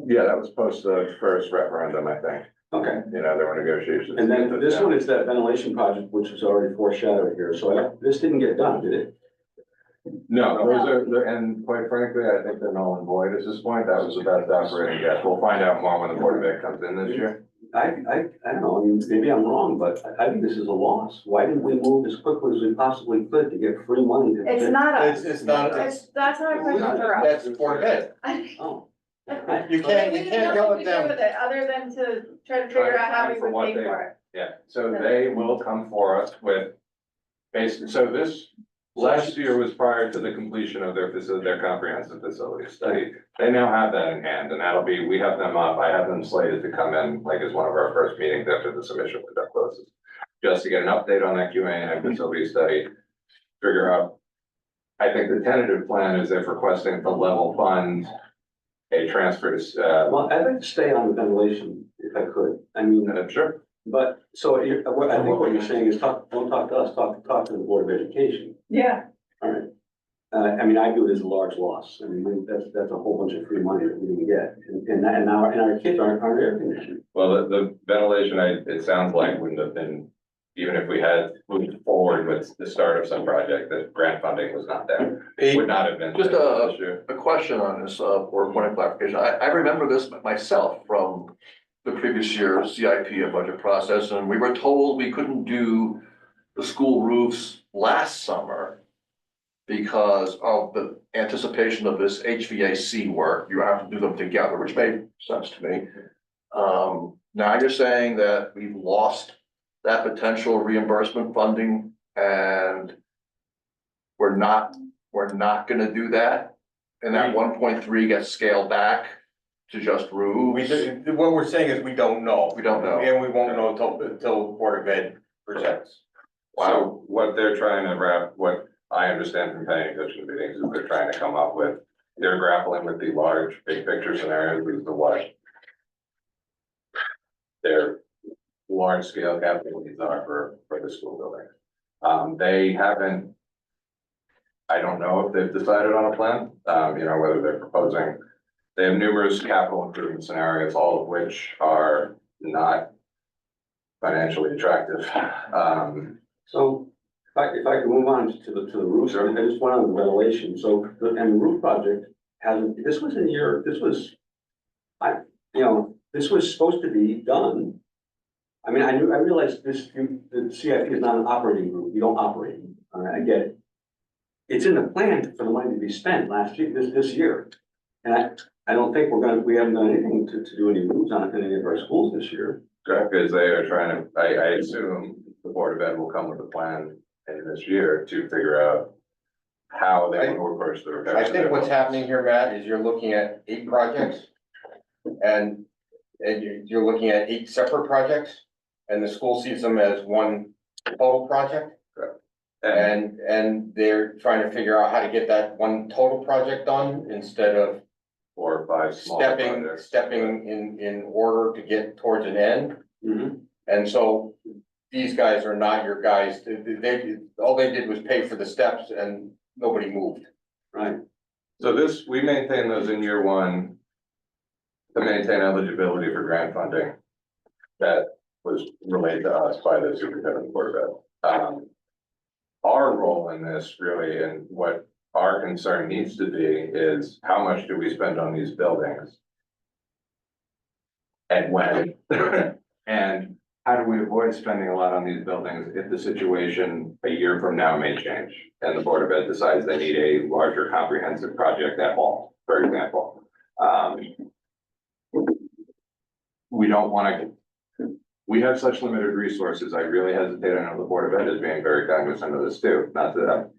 Yeah, that was post the first referendum, I think. Okay. There were negotiations. And then this one is that ventilation project, which was already foreshadowed here, so this didn't get done, did it? No, those are, and quite frankly, I think they're null and void at this point. That was the best operating guess. We'll find out more when the Board of Ed comes in this year. I don't know, I mean, maybe I'm wrong, but I think this is a loss. Why didn't we move as quickly as we possibly could to get free money? to It's fix- not us. It's not, That's not a question for us. that's Board of Ed. Oh. You can't yell at them. Other than to try to figure out how we For would what pay they- for it. Yeah, so they will come for us with basically, so this Last year was prior to the completion of their comprehensive facility study. They now have that in hand, and we have them up, I have them slated to come in, like, as one of our first meetings after the submission window closes. Just to get an update on that QA and facility study, figure out. I think the tentative plan is they're requesting to level fund a transfer to, Well, I'd like to stay on the ventilation if I could. I mean, sure. but, so I think what you're saying is don't talk to us, talk to the Board of Education. Yeah, All right. I mean, I view it as a large loss. I mean, that's a whole bunch of free money that we didn't get. And our kids aren't air conditioned. Well, the ventilation, it sounds like wouldn't have been, even if we had moved forward with the start of some project, that grant funding was not there. Would not have been. Just an issue. a question on this, or a point of clarification. I remember this myself from the previous year's CIP and budget process, and we were told we couldn't do the school roofs last summer because of the anticipation of this HVAC work. You have to do them together, which made sense to me. Now you're saying that we've lost that potential reimbursement funding and we're not gonna do that? And that 1.3 gets scaled back to just roofs? What we're saying is we don't know. We don't know. And we won't know until Board of Ed presents. So what they're trying to what I understand from paying attention to meetings is they're trying to come up with, they're grappling with the large, big picture scenarios as to what their large scale capital needs are for the school building. They haven't, I don't know if they've decided on a plan, whether they're proposing, they have numerous capital improvement scenarios, all of which are not financially attractive. So if I could move on to the roofs, I just went on the ventilation. So, and the roof project this was supposed to be done. I mean, I realized the CIP is not an operating group. You don't operate. All right, I get it. It's in the plan for the money to be spent this year. And I don't think we haven't done anything to do any roofs on any of our schools this year. Correct, because they are trying to, I assume the Board of Ed will come with a plan in this year to figure out how they want to approach the repair. I think what's happening here, Matt, is you're looking at 8 projects. And you're looking at 8 separate projects, and the school sees them as one total project. And they're trying to figure out how to get that one total project done instead of 4 or 5 small projects. stepping in order to get towards an end. Mm-hmm. And so these guys are not your guys. All they did was pay for the steps and nobody moved. Right. So we maintain those in year 1 to maintain eligibility for grant funding. That was relayed to us by the superintendent of Board of Ed. Our role in this really, and what our concern needs to be, is how much do we spend on these buildings? And when? And how do we avoid spending a lot on these buildings if the situation a year from now may change? And the Board of Ed decides they need a larger comprehensive project at all, for example. We don't want to, we have such limited resources. I really hesitate. I know the Board of Ed is being very cognizant of this too. Not that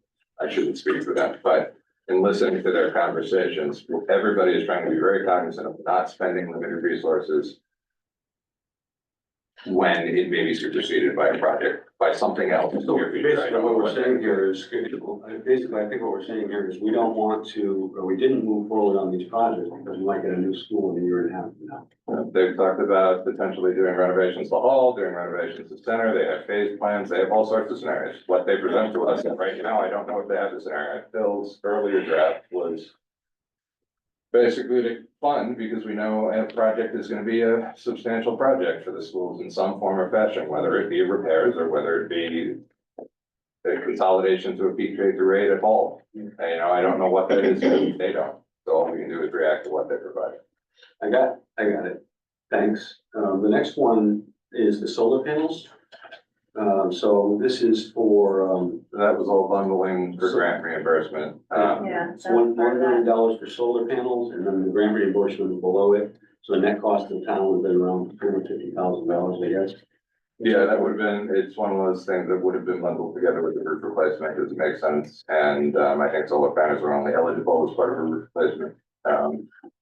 I shouldn't speak for them, but in listening to their conversations, everybody is trying to be very cognizant of not spending limited resources when it may be superseded by a project, by something else. So basically what we're saying here is, basically, I think what we're saying here is we don't want to, or we didn't move forward on these projects because we might get a new school in a year and a half from now. They've talked about potentially doing renovations to the hall, doing renovations to the center. They have phase plans. They have all sorts of scenarios. What they present to us, and right now, I don't know if they have the scenario. Phil's earlier draft was basically to fund, because we know a project is going to be a substantial project for the schools in some form or fashion, whether it be repairs or whether it be a consolidation to a peak K through 8 at all. And, I don't know what that is. They don't. So all we can do is react to what they provide. I got it. Thanks. The next one is the solar panels. So this is for, That was all bundling for grant reimbursement. Yeah. it's $1 million for solar panels, and then the grant reimbursement is below it. So the net cost of the town would have been around $250,000, I guess. Yeah, that would have been, it's one of those things that would have been bundled together with the roof replacement, because it makes sense, and, I think solar panels are only eligible as part of a roof replacement.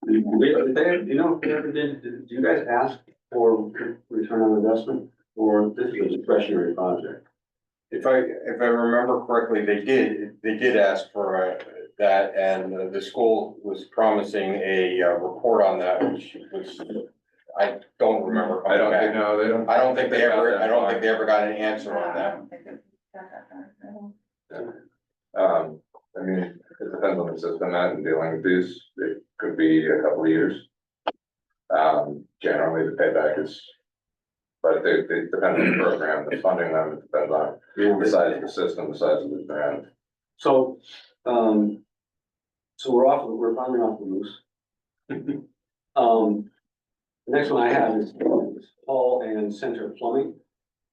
You know, if they ever did you guys ask for return on investment, or this is a discretionary project? If I remember correctly, they did ask for that, and the school was promising a report on that, which I don't remember. I don't think, no, they don't. I don't think they got ever, that I don't far. think they ever got an answer on I that. don't think it got that far. I mean, it depends on the system and dealing with these, it could be a couple of years. Generally the payback is, but it depends on the program, the funding them, it depends on the size of the system, the size of the grant. So, so we're finally off the loose. The next one I have is hall and center plumbing,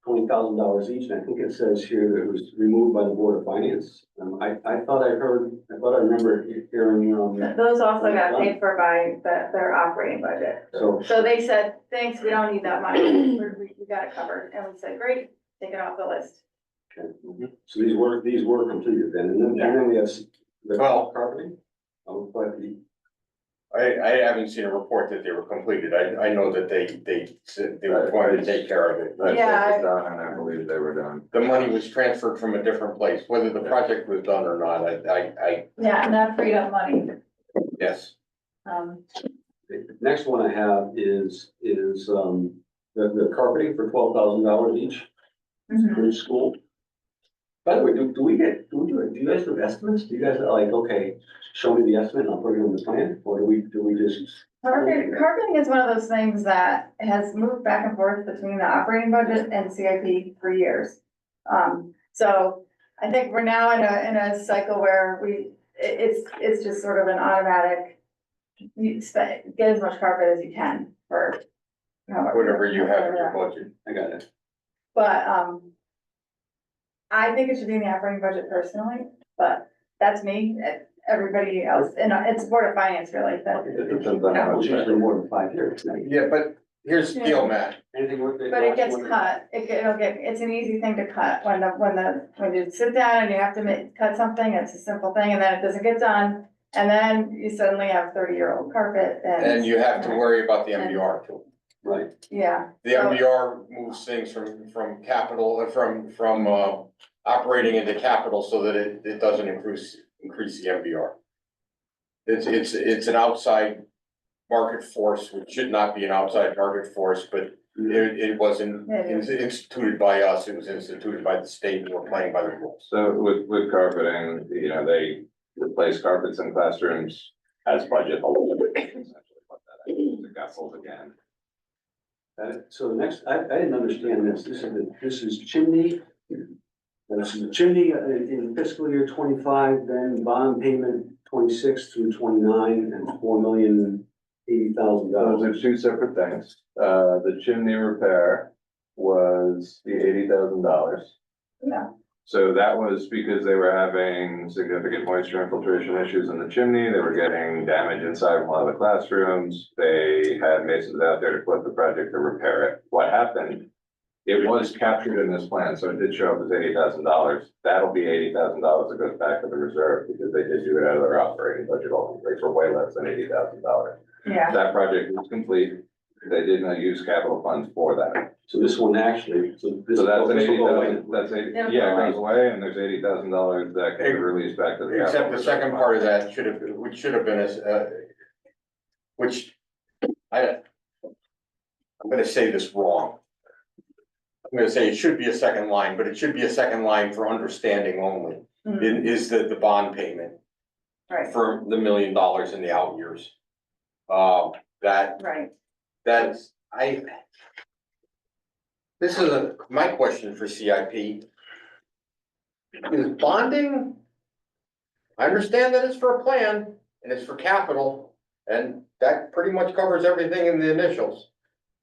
$20,000 each, and I think it says here that it was removed by the Board of Finance. I thought I remember hearing, Those also got paid for by their operating budget. so, So they said, thanks, we don't need that money, we got it covered, and we said, great, take it off the list. so these were completed then, and then we have the Well- carpeting. Oh, but I haven't seen a report that they were completed. I know that they said they were going to take care of it. I Yeah, checked it down and I believe they were done. The money was transferred from a different place, whether the project was done or not, Yeah, and that freed up money. yes. the next one I have is, the carpeting for $12,000 each for each school. By the way, do you guys do estimates? Do you guys are like, okay, show me the estimate and I'll put it on the plan, or do we just? Carpeting is one of those things that has moved back and forth between the operating budget and CIP for years. So I think we're now in a cycle where it's just sort of an automatic, get as much carpet as you can for Whatever you have in your budget. I got it. But, I think it should be in the operating budget personally, but that's me, everybody else, and it's Board of Finance really, that. It depends on how It's much. usually more than 5 years. Yeah, but here's the deal, Matt. Anything with it? But it gets cut, it's an easy thing to cut, when you sit down and you have to cut something, it's a simple thing, and then it doesn't get done. And then you suddenly have 30-year-old carpet And you have to worry about the MBR too. Right. Yeah. The MBR moves things from capital, from operating into capital so that it doesn't increase the MBR. It's an outside market force, which should not be an outside market force, but it wasn't instituted by us, it was instituted by the state, and we're playing by the rules. So with carpeting, they replace carpets in classrooms as budget. Essentially what that is. It got sold again. So the next, I didn't understand this. This is chimney. This is chimney in fiscal year 25, then bond payment 26 through 29 and $4,080,000. Those are two separate things. The chimney repair was the $80,000. Yeah. So that was because they were having significant moisture infiltration issues in the chimney. They were getting damage inside one of the classrooms. They had masons out there to put the project to repair it. What happened? It was captured in this plan, so it did show up as $80,000. That'll be $80,000 that goes back to the reserve because they did do it out of their operating budget ultimately for way less than $80,000. Yeah. That project was complete. They did not use capital funds for that. So this one actually, So that's an this will go away. $80,000, yeah, it goes away and there's $80,000 that can be released back to the. Except capital the second reserve part of fund. that which should have been I'm gonna say this wrong. I'm gonna say it should be a second line, but it should be a second line for understanding only. It is the bond payment Right, for the $1 million in the out years. right. This is my question for CIP. Is bonding? I understand that it's for a plan and it's for capital, and that pretty much covers everything in the initials.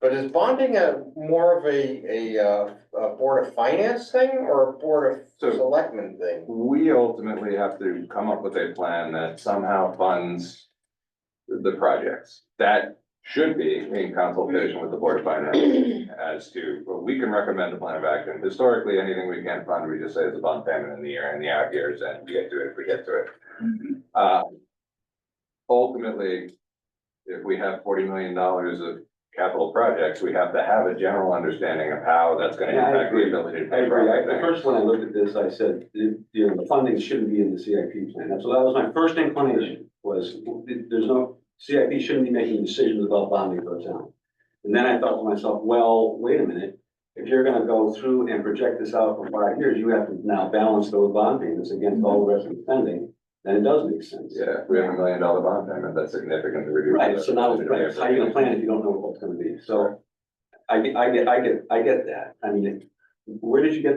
But is bonding more of a Board of Finance thing or a Board of Selectmen thing? We ultimately have to come up with a plan that somehow funds the projects. That should be in consultation with the Board of Finance as to, well, we can recommend a plan of action. Historically, anything we can't fund, we just say it's a bond payment in the year, in the out years, and we get to it if we get to it. Ultimately, if we have $40 million of capital projects, we have to have a general understanding of how that's gonna Yeah, I impact the agree. ability to I pay for agree. The everything. first when I looked at this, I said, the funding shouldn't be in the CIP plan. That was my first inclination, was there's no, CIP shouldn't be making decisions about bonding for a town. And then I thought to myself, well, wait a minute, if you're gonna go through and project this out for 5 years, you have to now balance those bond payments against all the rest of the spending, then it does make sense. Yeah, if we have $1 million bond payment, that's significantly reduced. Right, so now, right, how are you gonna plan if you don't know what it's gonna be? So I get that. I mean, where did you get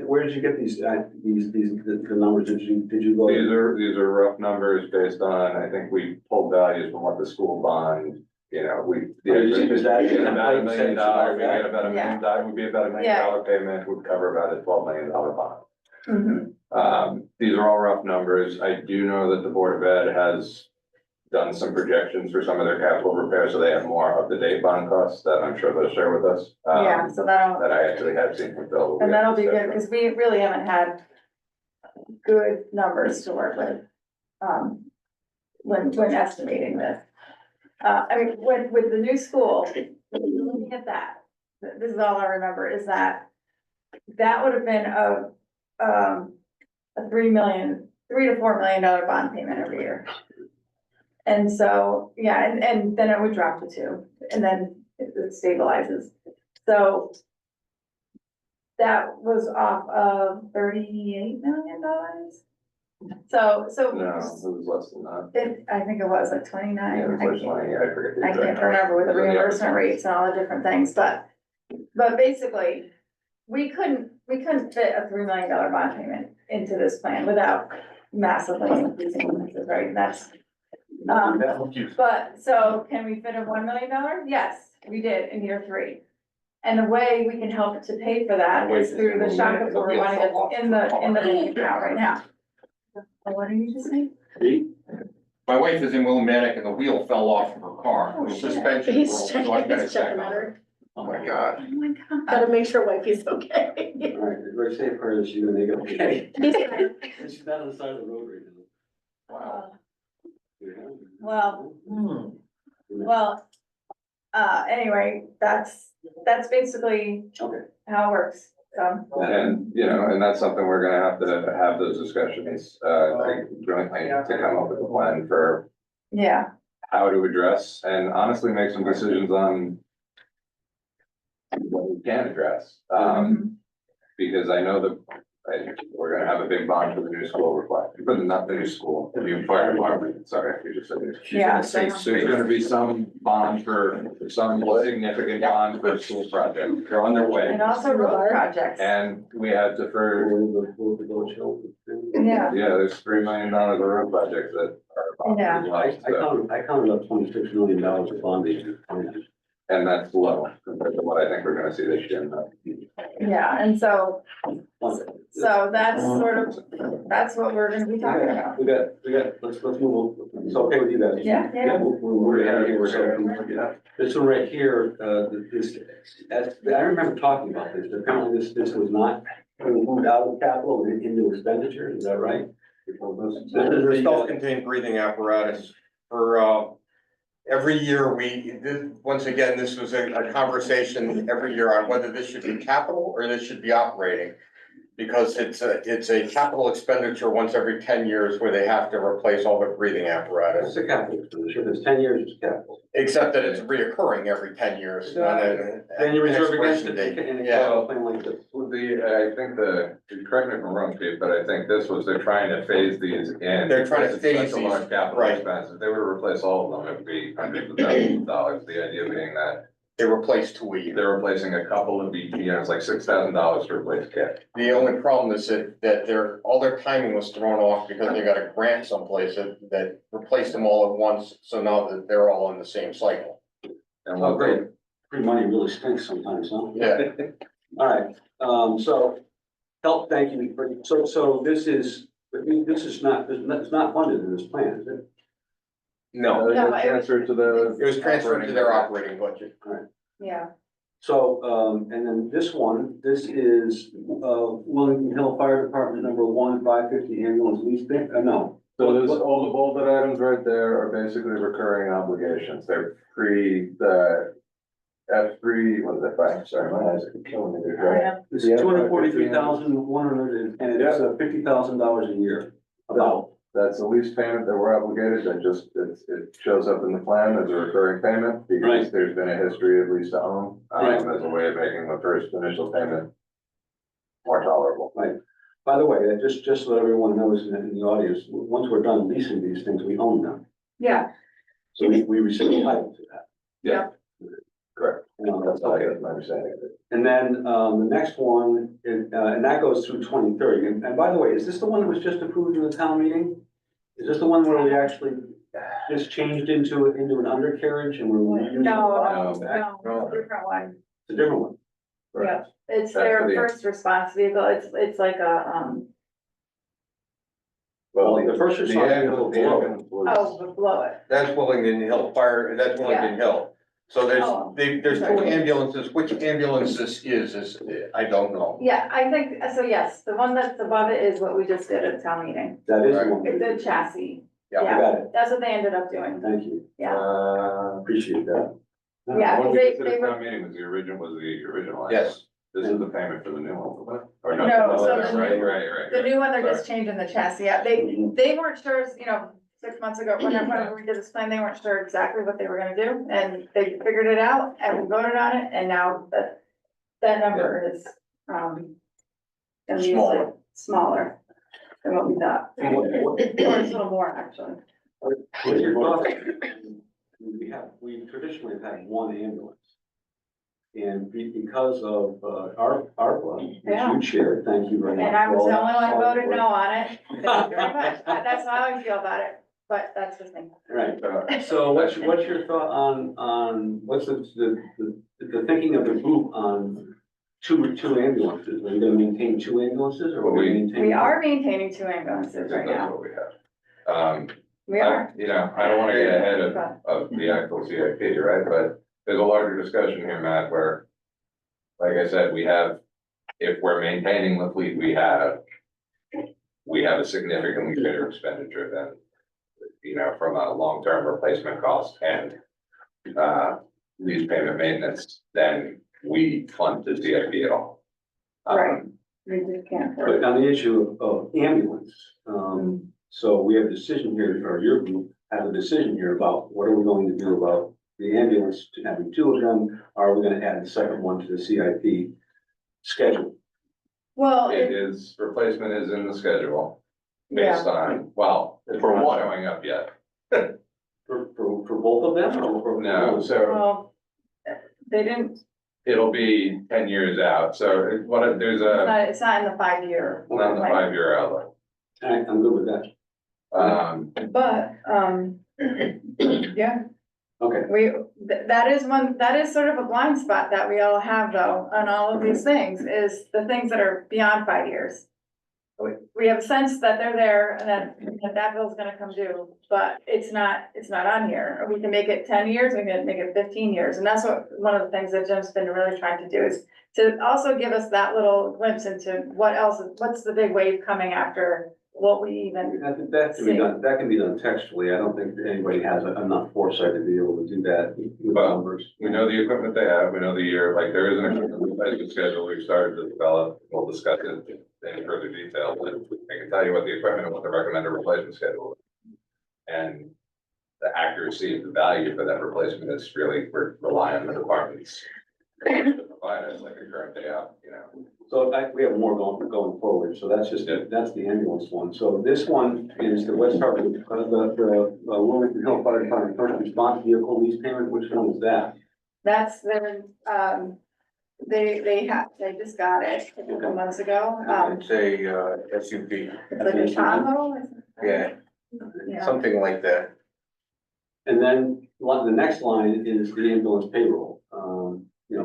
these, the numbers? Did you go? These are rough numbers based on, I think we pulled values from what the school bond, you know, we. Is that- About $1 million, we get about $1 Yeah. million, would be about $1 million payment, would cover about a $12 million bond. Mhm. These are all rough numbers. I do know that the Board of Ed has done some projections for some of their capital repairs, so they have more up-to-date bond costs that I'm sure they'll share with us. Yeah, so that'll, That I actually have seen from Bill. and that'll be good, because we really haven't had good numbers to work with, when estimating this. I mean, with the new school, looking at that, this is all I remember, is that would have been a $3 to $4 million bond payment every year. And so, yeah, and then it would drop to 2, and then it stabilizes. So that was off of $38 million. So No, it was less than that. I think it was like 29. Yeah, it was like 20, I forget. the I exact can't number. remember with the It was in other reimbursement rates and all the different things, but basically, we couldn't fit a $3 million bond payment into this plan without massively increasing expenses, right? And that's, but, so can we fit a $1 million? Yes, we did in year 3. And the way we can help to pay for that is through the shock absorber money that's in the bank account right now. What are you just saying? My wife is in Willimantic and the wheel fell off of her car, Oh, the shit. suspension He's broke, so I checking, gotta he's check checking on on her. her. Oh my God. Oh my God. Gotta make sure wifey's okay. All right, very safe her that she's gonna make it okay. He's fine. And she's not on the side of the road right Wow. now. Well, anyway, that's basically Okay. how it works, so. And, you know, and that's something we're gonna have to have those discussions, like jointly to come up with a plan for Yeah, how to address and honestly make some decisions on what we can address. Because I know that we're gonna have a big bond for the new school reflect, but not the new school, the new fire department, sorry, we just said it. yeah. There's gonna be some bond for, some significant bond for school projects, they're on their way. And also road projects. And we had to for, Yeah, yeah, there's $3 million of road projects that are. Yeah. I counted up $26 million of bonding. And that's low compared to what I think we're gonna see this year. yeah, and so that's sort of, that's what we're gonna be talking about. We got, let's move on. It's okay with you guys? Yeah, yeah. We're ahead here, so this one right here, I remember talking about this, apparently this was not moved out of capital and into expenditure, is that right? This is a self-contained breathing apparatus for, every year once again, this was a conversation every year on whether this should be capital or this should be operating. Because it's a capital expenditure once every 10 years where they have to replace all the breathing It's apparatus. a capital expenditure, if it's 10 years, it's capital. Except that it's reoccurring every 10 years, not an Then you reserve against expiration it, date. and Yeah. a plan like this. With I think correct me if I'm wrong, Steve, but I think this was, they're trying to phase these in. They're trying to It's such phase a these, large capital right. expense. If they were to replace all of them, it'd be hundreds of thousands of dollars. The idea being that They replace 2 a year. they're replacing a couple of each, it's like $6,000 to replace a kit. The only problem is that all their timing was thrown off because they got a grant someplace that replaced them all at once. So now that they're all in the same cycle. And Oh, what great. Free money really stinks sometimes, huh? Yeah. All right, so, thank you, so this is not funded in this plan, is it? No, No, it was- Transferred to the. it was transferred to their operating budget. Yeah, So, and then this one, this is, Wellington Hill Fire Department number 550 ambulance lease bid, no. So there's all the bolded items right there are basically recurring obligations. They're the F3, what is that, I'm sorry, my eyes are killing me. Right? This is $243,100 and it's $50,000 a year. About, That's the lease payment that we're obligated, that just, it shows up in the plan as a recurring payment, because Right. there's been a history of lease to own, Right. as a way of making the first initial payment more tolerable. by the way, just so that everyone knows in the audience, once we're done leasing these things, we own them. yeah, So we receive a title to that. yeah. Correct. That's how I get my understanding of it. And then, the next one, and that goes through 2030. And by the way, is this the one that was just approved in the town meeting? Is this the one where we actually just changed into an undercarriage and we're using? No, It's no, different one. a different one. Yeah, it's That's for their the- first response vehicle. It's like a, Well, the first The response ambulance vehicle oh, below it. That's Wellington Hill Fire, that's Wellington Hill. So Oh. there's two ambulances, which ambulance this is, I don't know. Yeah, I think, so yes, the one that's above it is what we just did at town meeting. That is the one. It's a chassis. Yeah. I got it. That's what they ended up doing. Thank you. Yeah, Appreciate that. yeah, What because we they considered were, town meeting was the original. item. Yes. This is the payment for the new one, wasn't it? Or No, so that's the right, new- right. the new one, they're just changing the chassis. Yeah, they weren't sure, 6 months ago, whenever we did this plan, they weren't sure exactly what they were gonna do, and they figured it out, and we voted on it, and now that number is, gonna be Smaller. smaller than what we thought. Or it's a little more, actually. What's your thoughts? We traditionally have had one ambulance. And because of, ARPA, which Yeah. you chaired, thank you very much. And I was for the all only that one who hard voted work. no on it. Thank you very much. That's how I feel about it, but that's just me. Right, so what's your thought on, what's the thinking of the group on two ambulances? Are you gonna maintain two ambulances or are we maintaining? We are maintaining 2 ambulances right That's now. what we have. We are. I don't wanna get ahead Okay. of the actual CIP, right, but there's a larger discussion here, Matt, where, like I said, if we're maintaining the fleet we have a significantly greater expenditure than, from a long-term replacement cost and, lease payment maintenance, then we fund the CIP at all. Right. We just can't afford But it. on the issue of ambulance, so we have a decision here, or your group has a decision here about what are we going to do about the ambulance, to having two of them, are we gonna add the second one to the CIP schedule? Well, It is, replacement is in the schedule, yeah, based on, well, it's For not what? showing up yet. For both of them or for? No, so well, they didn't, it'll be 10 years out, so there's it's not in the 5-year. not the 5-year outlook. All right, I'm good with that. But, yeah, Okay, that is sort of a blind spot that we all have though, on all of these things, is the things that are beyond 5 years. We have a sense that they're there and that bill's gonna come due, but it's not on here. We can make it 10 years, we can make it 15 years, and that's one of the things that Jim's been really trying to do is to also give us that little glimpse into what's the big wave coming after what we even, that can be done textually. I don't think that anybody has enough foresight to be able to do that with Well, numbers. We know the equipment they have, we know the year, like there is an equipment replacement schedule we've started to develop, we'll discuss it in further detail, but I can tell you what the equipment and what the recommended replacement schedule is. And the accuracy of the value for that replacement is really, we're relying on the departments to provide us like a current day out, So we have more going forward, so that's that's the ambulance one. So this one is the West Hartford, the Wilmington Hill Fire Department first response vehicle lease payment. Which one is that? that's their, they just got it a couple months ago. It's a, SUV, It's like a Tahoe. yeah, Yeah, something like that. And then the next line is the ambulance payroll.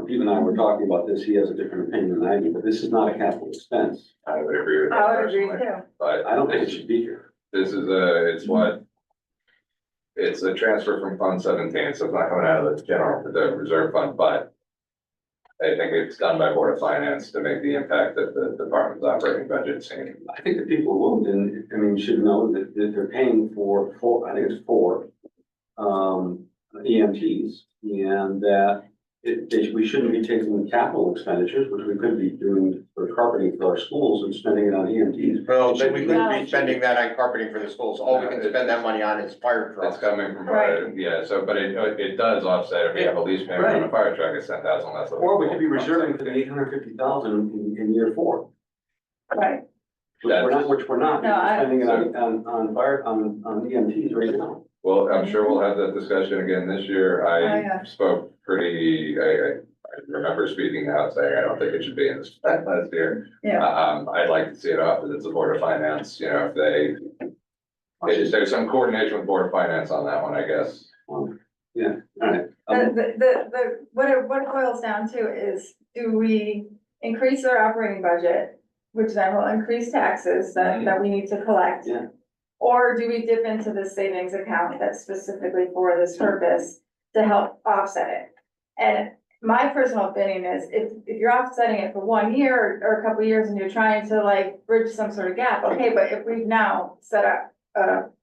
Pete and I were talking about this. He has a different opinion than I do, but this is not a capital expense. I would agree with that I would agree personally. too. But I don't think it should be here. this is it's what it's a transfer from Fund 17, so it's not coming out of the reserve fund, but I think it's done by Board of Finance to make the impact that the department's operating budget seeing. I think the people will, and, I mean, should know that they're paying for four, I think it's four, EMTs, and that we shouldn't be taking capital expenditures, which we could be doing for carpeting for our schools and spending it on EMTs. Well, then we couldn't be spending that on carpeting for the schools. All we can spend that money on is fire It's trucks. coming from, Right. yeah, so, but it does offset, if we have a lease payment on a fire truck, it's 10,000 less. Or we could be reserving for the 850,000 in year four, Right, which we're not, No, I- we're spending it on EMTs right now. Well, I'm sure we'll have that discussion again this year. Oh, yeah. I spoke pretty, I remember speaking out saying, I don't think it should be in this plan last year. yeah. I'd like to see it off, because it's a Board of Finance, you know, if there's some coordination with Board of Finance on that one, I guess. Yeah, all right. What it boils down to is, do we increase our operating budget, which then will increase taxes that we need to collect? Yeah. Or do we dip into the savings account that's specifically for this purpose to help offset it? And my personal opinion is, if you're offsetting it for 1 year or a couple of years and you're trying to like bridge some sort of gap, okay, but if we've now set up,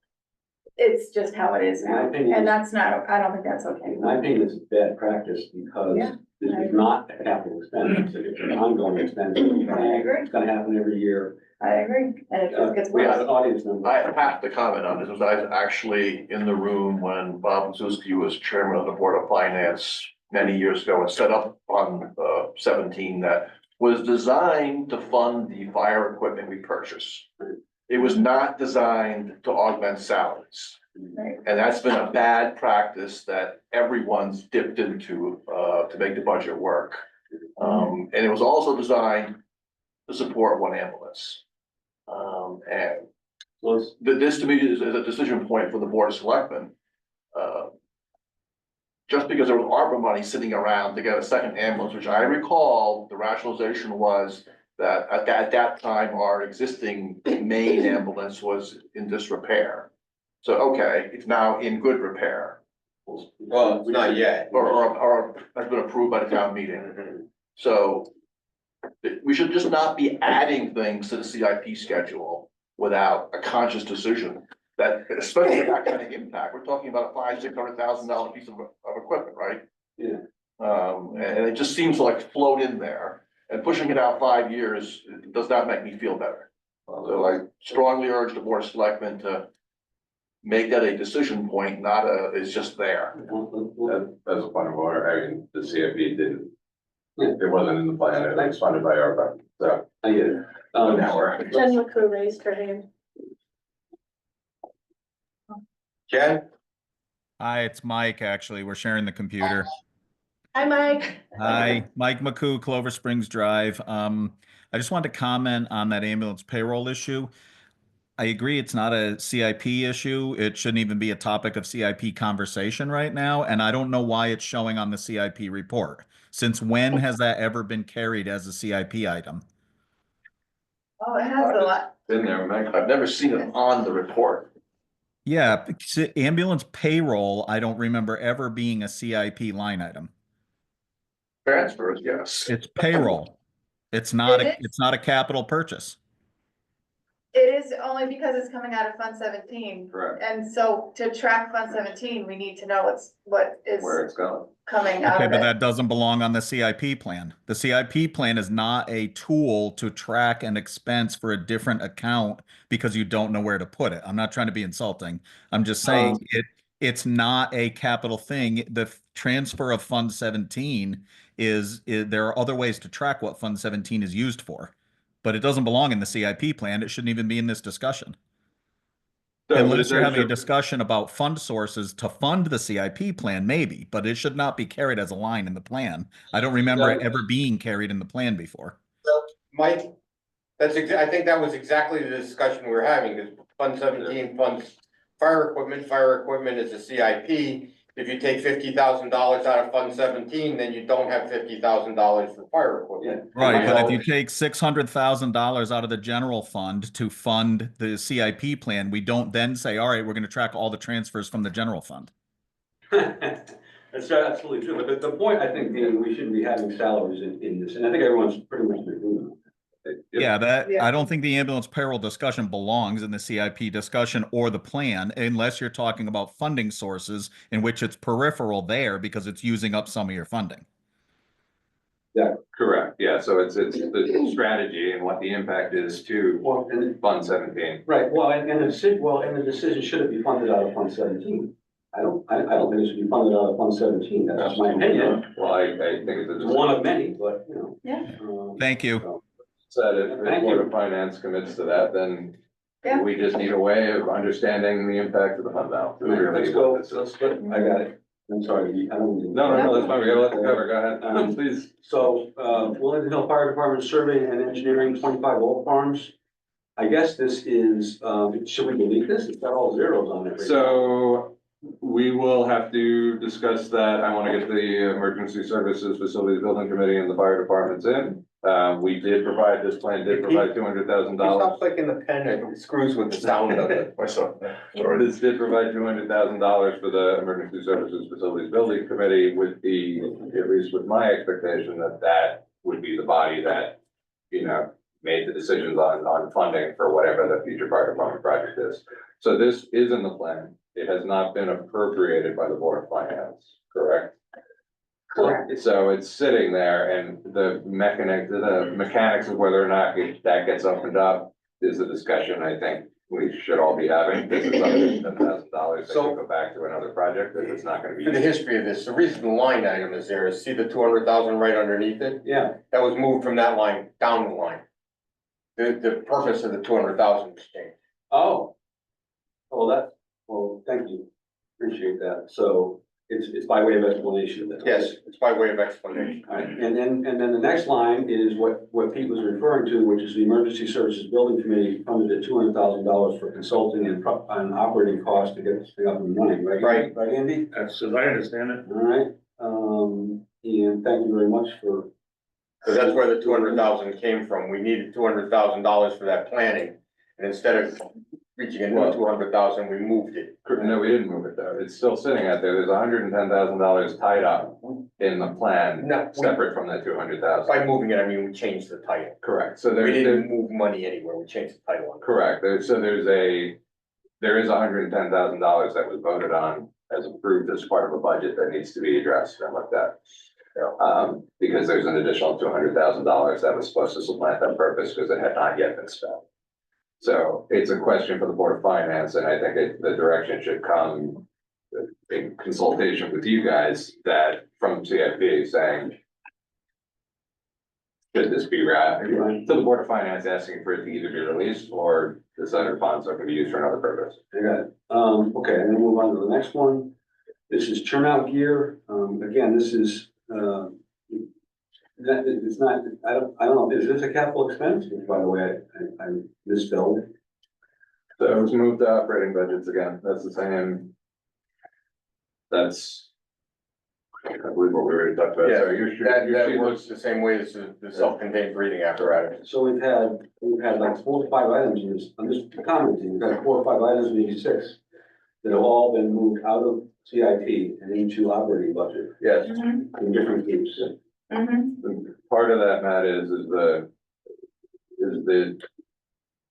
it's just how it is In my now, opinion, and that's not, I don't think that's okay. In my opinion, it's bad practice because Yeah. this is not a capital expense, it's an ongoing expense. agree. It's gonna happen every year. I agree, and it just gets We We worse. have an audience member. I have to comment on this, because I was actually in the room when Bob Zuski was chairman of the Board of Finance many years ago and set up on 17 that was designed to fund the fire equipment we purchase. It was not designed to augment salaries. Right. And that's been a bad practice that everyone's dipped into to make the budget work. And it was also designed to support one ambulance. And this to me is a decision point for the Board of Selectmen. Just because there was ARPA money sitting around to get a second ambulance, which I recall, the rationalization was that at that time, our existing main ambulance was in disrepair. So, okay, it's now in good repair, Well, it's not yet. or has been approved by the town meeting. So we should just not be adding things to the CIP schedule without a conscious decision that, especially that kind of impact, we're talking about a $500,000-600,000 piece of equipment, right? Yeah. And it just seems to like float in there, and pushing it out 5 years does not make me feel better. So I strongly urge the Board of Selectmen to make that a decision point, not it's just there. That's a point of order, I mean, the CIP didn't, it wasn't in the plan, it was funded by ARPA, so. I get it. Now we're. Jen McCrew raised her hand. Jen? Hi, it's Mike, actually. We're sharing the computer. Hi, Mike. Hi, Mike McCoo, Clover Springs Drive. I just wanted to comment on that ambulance payroll issue. I agree it's not a CIP issue. It shouldn't even be a topic of CIP conversation right now, and I don't know why it's showing on the CIP report. Since when has that ever been carried as a CIP item? Oh, it has a lot. In there, Mike. I've never seen it on the report. Yeah, ambulance payroll, I don't remember ever being a CIP line item. Transfers, yes. It's payroll. It's not It is? it's not a capital purchase. It is only because it's coming out of Fund 17. Correct. And so to track Fund 17, we need to know what is Where it's going. coming out Okay, of but it. that doesn't belong on the CIP plan. The CIP plan is not a tool to track an expense for a different account because you don't know where to put it. I'm not trying to be insulting. I'm just saying it's not a capital thing. The transfer of Fund 17 is there are other ways to track what Fund 17 is used for, but it doesn't belong in the CIP plan. It shouldn't even be in this discussion. Unless you're having a discussion about fund sources to fund the CIP plan, maybe, but it should not be carried as a line in the plan. I don't remember it ever being carried in the plan before. Mike, I think that was exactly the discussion we were having, because Fund 17 funds fire equipment is a CIP. if you take $50,000 out of Fund 17, then you don't have $50,000 for fire equipment. Right, but if So- you take $600,000 out of the general fund to fund the CIP plan, we don't then say, all right, we're gonna track all the transfers from the general fund. That's absolutely true, but the point, I think, being we shouldn't be having salaries in this, and I think everyone's pretty much in agreement. Yeah, that, Yeah. I don't think the ambulance payroll discussion belongs in the CIP discussion or the plan unless you're talking about funding sources in which it's peripheral there because it's using up some of your funding. Correct, yeah, so it's the strategy and what the impact is to Well, and, Fund 17. right, well, and the decision, should it be funded out of Fund 17? I don't think it should be funded out of Fund 17, that's just my opinion. Well, I think it's It's one of many, but, you know. Yeah. Thank you. So, said if the Thank Board you. of Finance commits to that, then Yeah. we just need a way of understanding the impact of the fund balance. Let's go, I got it, I'm sorry, I don't. No, that's fine, we gotta let the cover, go ahead, Um, please. So, Wellington Hill Fire Department Survey and Engineering, 25 old farms. I guess this is, should we delete this? It's got all zeros on it. right now. So we will have to discuss that. I want to get the Emergency Services Facilities Building Committee and the fire departments in. We did provide, this plan did provide $200,000. Stop clicking the pen, it screws with the sound of it. Myself. This did provide $200,000 for the Emergency Services Facilities Building Committee with the, at least with my expectation that that would be the body that, you know, made the decisions on funding for whatever the future fire department project is. So this is in the plan. It has not been appropriated by the Board of Finance, correct? Correct. So it's sitting there and the mechanics of whether or not that gets opened up is a discussion I think we should all be having. This is $110,000 that So- could go back to another project if it's not gonna be. For the history of this, the reason the line item is there is see the 200,000 right underneath it? Yeah, That was moved from that line down the line. The purpose of the 200,000 was changed. oh. Well, thank you, appreciate that, so it's by way of explanation then. Yes, it's by way of explanation. All right, and then the next line is what Pete was referring to, which is the Emergency Services Building Committee funded at $200,000 for consulting and operating costs to get this thing up and running, right? Right. Right, Andy? That's as I understand it. All right, and thank you very much for. So that's where the 200,000 came from. We needed $200,000 for that planning. And instead of reaching into 200,000, we moved it. No, we didn't move it though. It's still sitting out there. There's $110,000 tied up in the plan, No, separate from that 200,000. by moving it, I mean, we changed the title. Correct, so We there, didn't move money anywhere, we changed the title on it. correct, there is $110,000 that was voted on as approved as part of a budget that needs to be addressed and looked at. Because there's an additional $200,000 that was supposed to supplant that purpose because it had not yet been spent. So it's a question for the Board of Finance, and I think the direction should come in consultation with you guys that from CFP saying, should this be to the Board of Finance asking for it to either be released or this other funds are gonna be used for another purpose. I got it. Okay, and then move on to the next one. This is turnout gear. Again, this is, it's not, I don't know, is this a capital expense? By the way, I misspelled. So it was moved to operating budgets again, that's the same. That's, I believe what we already talked about. So you should, That works the same way as the self-contained breathing apparatus. So we've had like 4 or 5 items in this, I'm just commenting, we've got 4 or 5 items, maybe 6. That have all been moved out of CIP and into operating budget Yes, in different groups. part of that, Matt, is the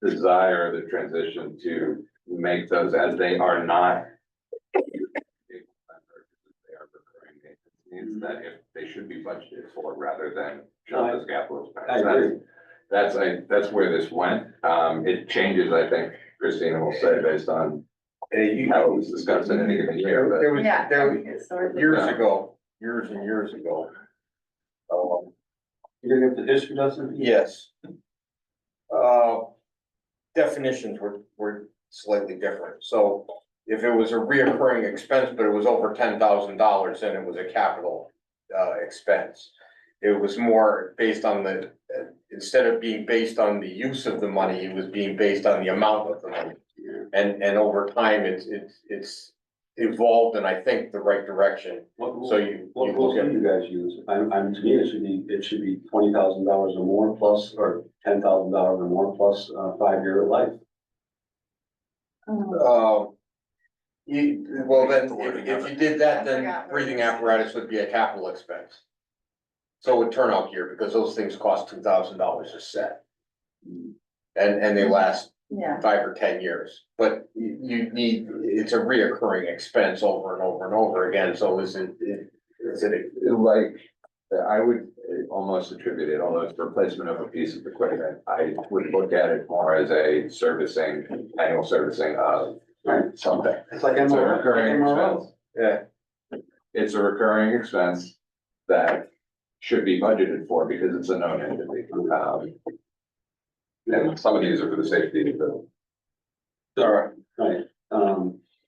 desire, the transition to make those as they are not. They are recurring maintenance needs that if they should be budgeted for rather than shown as capital I expense. agree. That's where this went. It changes, I think, Christina will say, based on how it was discussed in any given year, but. There was, Yeah. years and years ago. You're gonna get the history lesson? Yes. Definitions were slightly different, so if it was a reoccurring expense, but it was over $10,000, then it was a capital expense. It was more based on instead of being based on the use of the money, it was being based on the amount of the money. And over time, it's evolved in, I think, the right direction. What So rules, you what rules do you guys use? I'm, to me, it should be $20,000 or more plus, or $10,000 or more plus, 5-year life. Well, then, if you did that, then breathing apparatus would be a capital expense. So it would turn out here, because those things cost $2,000 a set. And they last Yeah, 5 or 10 years, but you need, it's a reoccurring expense over and over and over again, so is it? Like, I would almost attribute it, although it's replacement of a piece of equipment, I would look at it more as a annual servicing of something. It's like It's a MRO. recurring expense. Yeah. It's a recurring expense that should be budgeted for because it's a known entity. And some of these are for the safety of the. All right,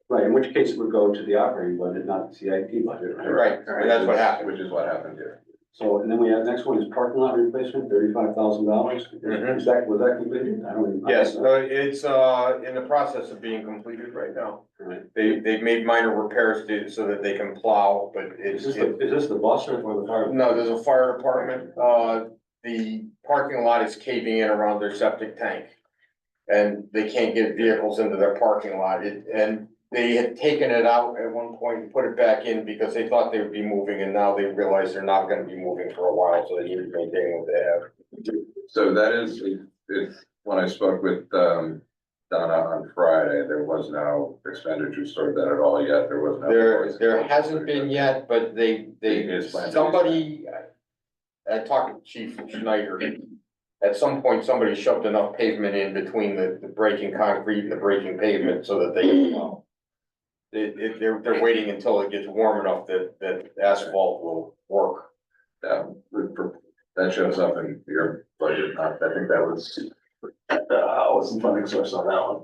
Right, in which case it would go to the operating budget, not the CIP budget. right, and that's what happened. Which is what happened here. So, and then we have, next one is parking lot replacement, $35,000. Mhm. Was that completed? I don't even. Yes, it's, in the process of being completed right now. Right. They've made minor repairs so that they can plow, but Is it's, this the bus or the fire? no, there's a fire department, the parking lot is caving in around their septic tank. And they can't get vehicles into their parking lot, and they had taken it out at one point and put it back in because they thought they would be moving, and now they realize they're not gonna be moving for a while, so they need to maintain what they have. So that is, when I spoke with, Donna on Friday, there was no expenditures toward that at all yet, there was no. There hasn't been yet, but they, somebody, I talked to Chief Schneider. At some point, somebody shoved enough pavement in between the breaking concrete and the breaking pavement so that they can plow. They're waiting until it gets warm enough that asphalt will work. Yeah, that shows up in your budget, I think that was the funding source on that one.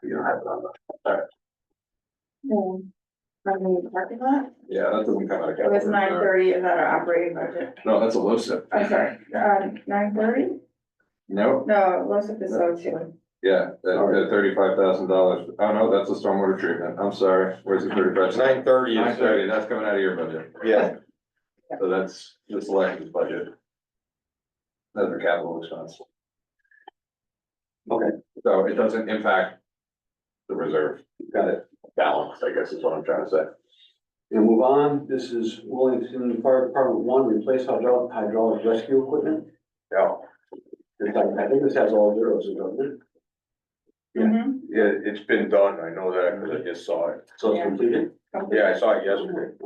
You don't have it on the, parking lot, yeah, that doesn't come out of it was capital. 9:30 is our operating budget. No, that's a LoSiP. I'm sorry, 9:30? Nope, No, LoSiP is 02. yeah, that $35,000, oh no, that's the stormwater treatment, I'm sorry, where's the 35? 9:30 is, 9:30, that's coming out of your budget. yeah, So that's the selectmen's budget. That's a capital expense. Okay, So it doesn't impact the reserve got it. balance, I guess is what I'm trying to say. And move on, this is Wellington Fire Department 1, replace hydraulic rescue equipment. yeah. I think this has all zeros, doesn't it? Mhm. Yeah, it's been done, I know that, because I just saw it. So it's Yeah. completed? Yeah, I saw it yesterday.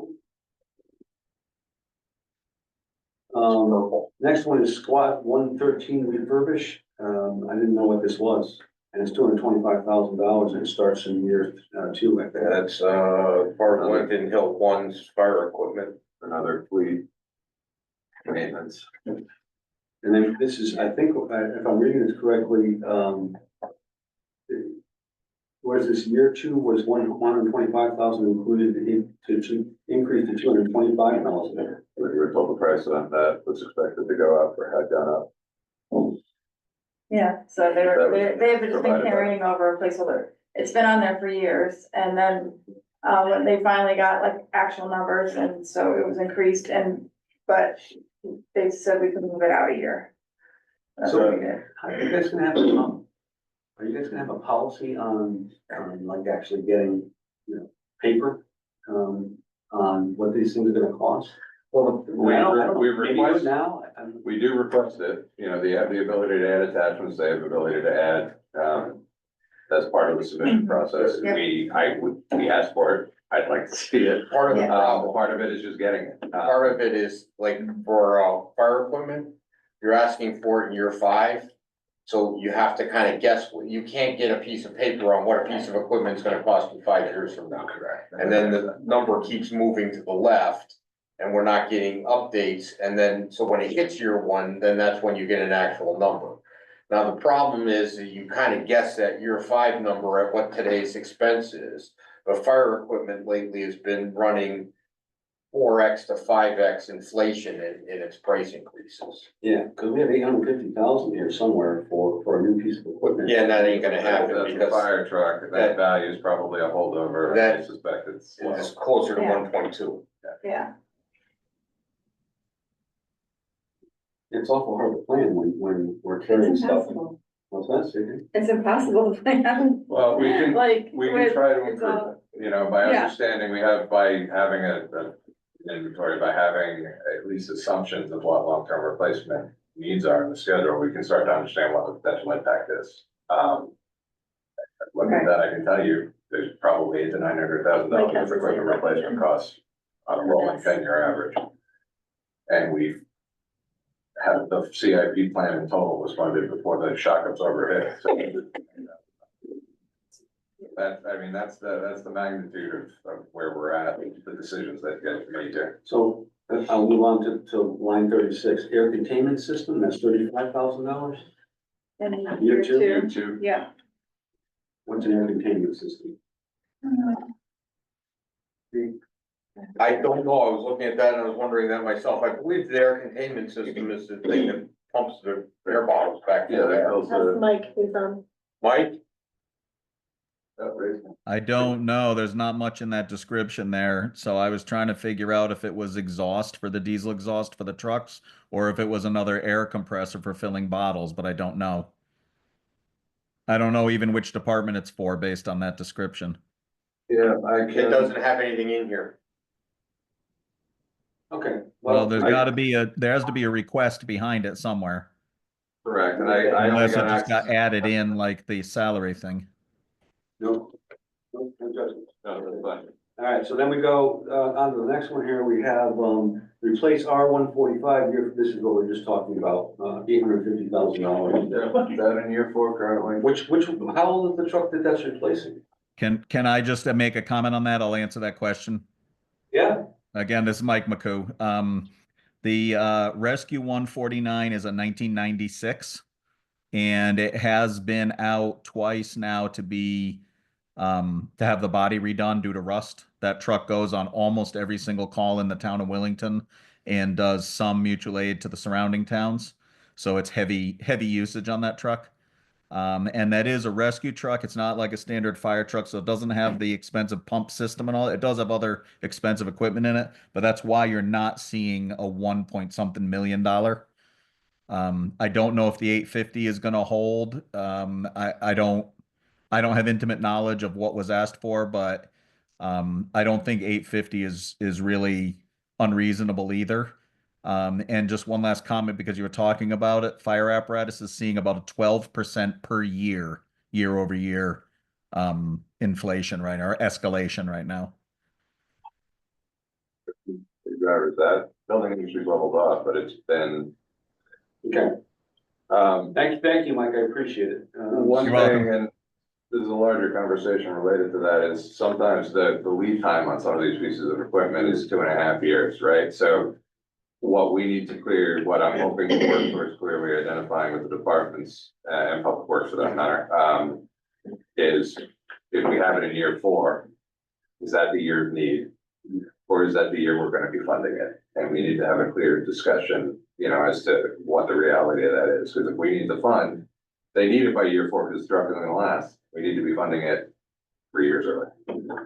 Next one is squad 113 refurbish. I didn't know what this was, and it's $225,000 and it starts in year 2, I think. That's, part of Lincoln Hill One's fire equipment. Another fleet maintenance. And then this is, I think, if I'm reading this correctly, what is this, year 2 was 125,000 included to increase to 225,000. You were told the price on that was expected to go up or had gone up. Yeah, so they've just been provided by- carrying over a placeholder. It's been on there for years, and then, when they finally got like actual numbers, and so it was increased, but they said we could move it out a year. That's what we did. Are you guys gonna have a policy on like actually getting, paper, on what these things are gonna cost? Well, I don't know. we Maybe do it request, now. we do request it, they have the ability to add attachments, they have the ability to add, that's part of the submission process. Yep. We asked for it, I'd like to see it. Part of the Yeah. problem, Part of it is just getting it. part of it is like for, fire equipment, you're asking for it in year 5. So you have to kind of guess, you can't get a piece of paper on what a piece of equipment is gonna cost you 5 years from now. Correct. And then the number keeps moving to the left, and we're not getting updates, and then, so when it hits year 1, then that's when you get an actual number. Now, the problem is that you kind of guess that year 5 number at what today's expense is, but fire equipment lately has been running 4x to 5x inflation in its price increases. Yeah, because we have 850,000 here somewhere for a new piece of equipment. Yeah, and that ain't gonna happen That's a because fire truck, that- that value is probably a holdover, I That- suspect it's. it's closer to Yeah. 1.2. Yeah, It's awful hard to plan when we're carrying it's stuff. impossible. What's that, Steve? It's impossible to plan. Well, we can, Like, we can with- try to it's improve all- it, you know, by Yeah. understanding, we have, by having a inventory, by having at least assumptions of what long-term replacement needs are in the schedule, we can start to understand what the potential impact is. Looking at that, I can tell you, there's probably $800,000 to $900,000 of equipment replacement costs on a rolling 10-year average. And we've had the CIP plan in total was funded before the shock absorber hit. So, that, I mean, that's the magnitude of where we're at, the decisions that get made there. So I'll move on to line 36, air containment system, that's $35,000. And Year two? year two, Two, yeah. What's an air containment system? I don't know, I was looking at that and I was wondering that myself. I believe the air containment system is the thing that pumps the air bottles back yeah, in that there. goes That's to. Mike, he's on. Mike? I don't know. There's not much in that description there. So I was trying to figure out if it was exhaust for the diesel exhaust for the trucks or if it was another air compressor for filling bottles, but I don't know. I don't know even which department it's for based on that description. Yeah, It doesn't have anything in here. Okay. Well, there has to be a I request behind it somewhere. correct, and I only Unless it got just got access. added in like the salary thing. no judgment. No, that's fine. All right, so then we go on to the next one here. We have replace R145 here. This is what we're just talking about, $850,000. Yeah, that in year 4 currently. How old is the truck that's replacing? Can I just make a comment on that? I'll answer that question. Yeah. Again, this is Mike McCoo. The Rescue 149 is a 1996, and it has been out twice now to have the body redone due to rust. That truck goes on almost every single call in the town of Willington and does some mutual aid to the surrounding towns. So it's heavy usage on that truck. And that is a rescue truck. It's not like a standard fire truck, so it doesn't have the expensive pump system and all. It does have other expensive equipment in it, but that's why you're not seeing a 1 point something million. I don't know if the 850 is going to hold. I don't have intimate knowledge of what was asked for, but I don't think 850 is really unreasonable either. And just one last comment, because you were talking about it, fire apparatus is seeing about a 12% per year over year inflation right now, or escalation right now. Drivers, that building industry's leveled off, but it's been. Okay. Thank you, Mike. I appreciate it. One You're welcome. thing, and this is a larger conversation related to that, is sometimes the lead time on some of these pieces of equipment is 2.5 years, right? So what we need to clear, what I'm hoping to work towards clearly identifying with the departments and public works for that matter, is if we have it in year 4, is that the year of need? Or is that the year we're gonna be funding it? And we need to have a clear discussion, you know, as to what the reality of that is. Because if we need the fund, they need it by year 4 because the truck isn't gonna last. We need to be funding it 3 years early.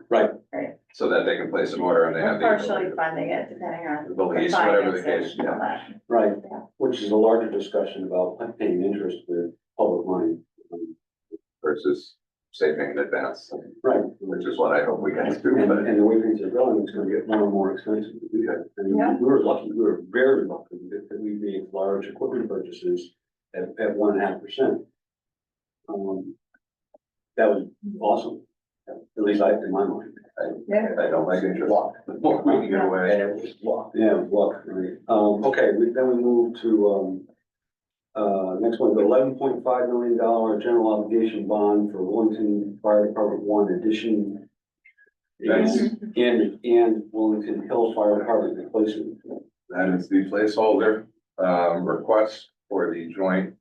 Right. Right. So that they can place an order and they have Or the partially ability. funding it, depending on. The lease, whatever the finances case, and all yeah. that. Right, Yeah. which is a larger discussion about paying interest with public money. Versus saving in advance, Right. which is what I hope we can do. And the way things are going, it's gonna get more and more expensive to do that. And Yeah. we were lucky, we were very lucky that we made large equipment purchases at 1.5%. That was awesome, at least in my mind. Yeah. I don't like interest. Look, we can get away. And it was luck. Yeah, it was luck, right? Okay, then we move to, next one, the $11.5 million general obligation bond for Wellington Fire Department 1 addition. Nice. And Wellington Hill Fire Department replacement. That is the placeholder, request for the joint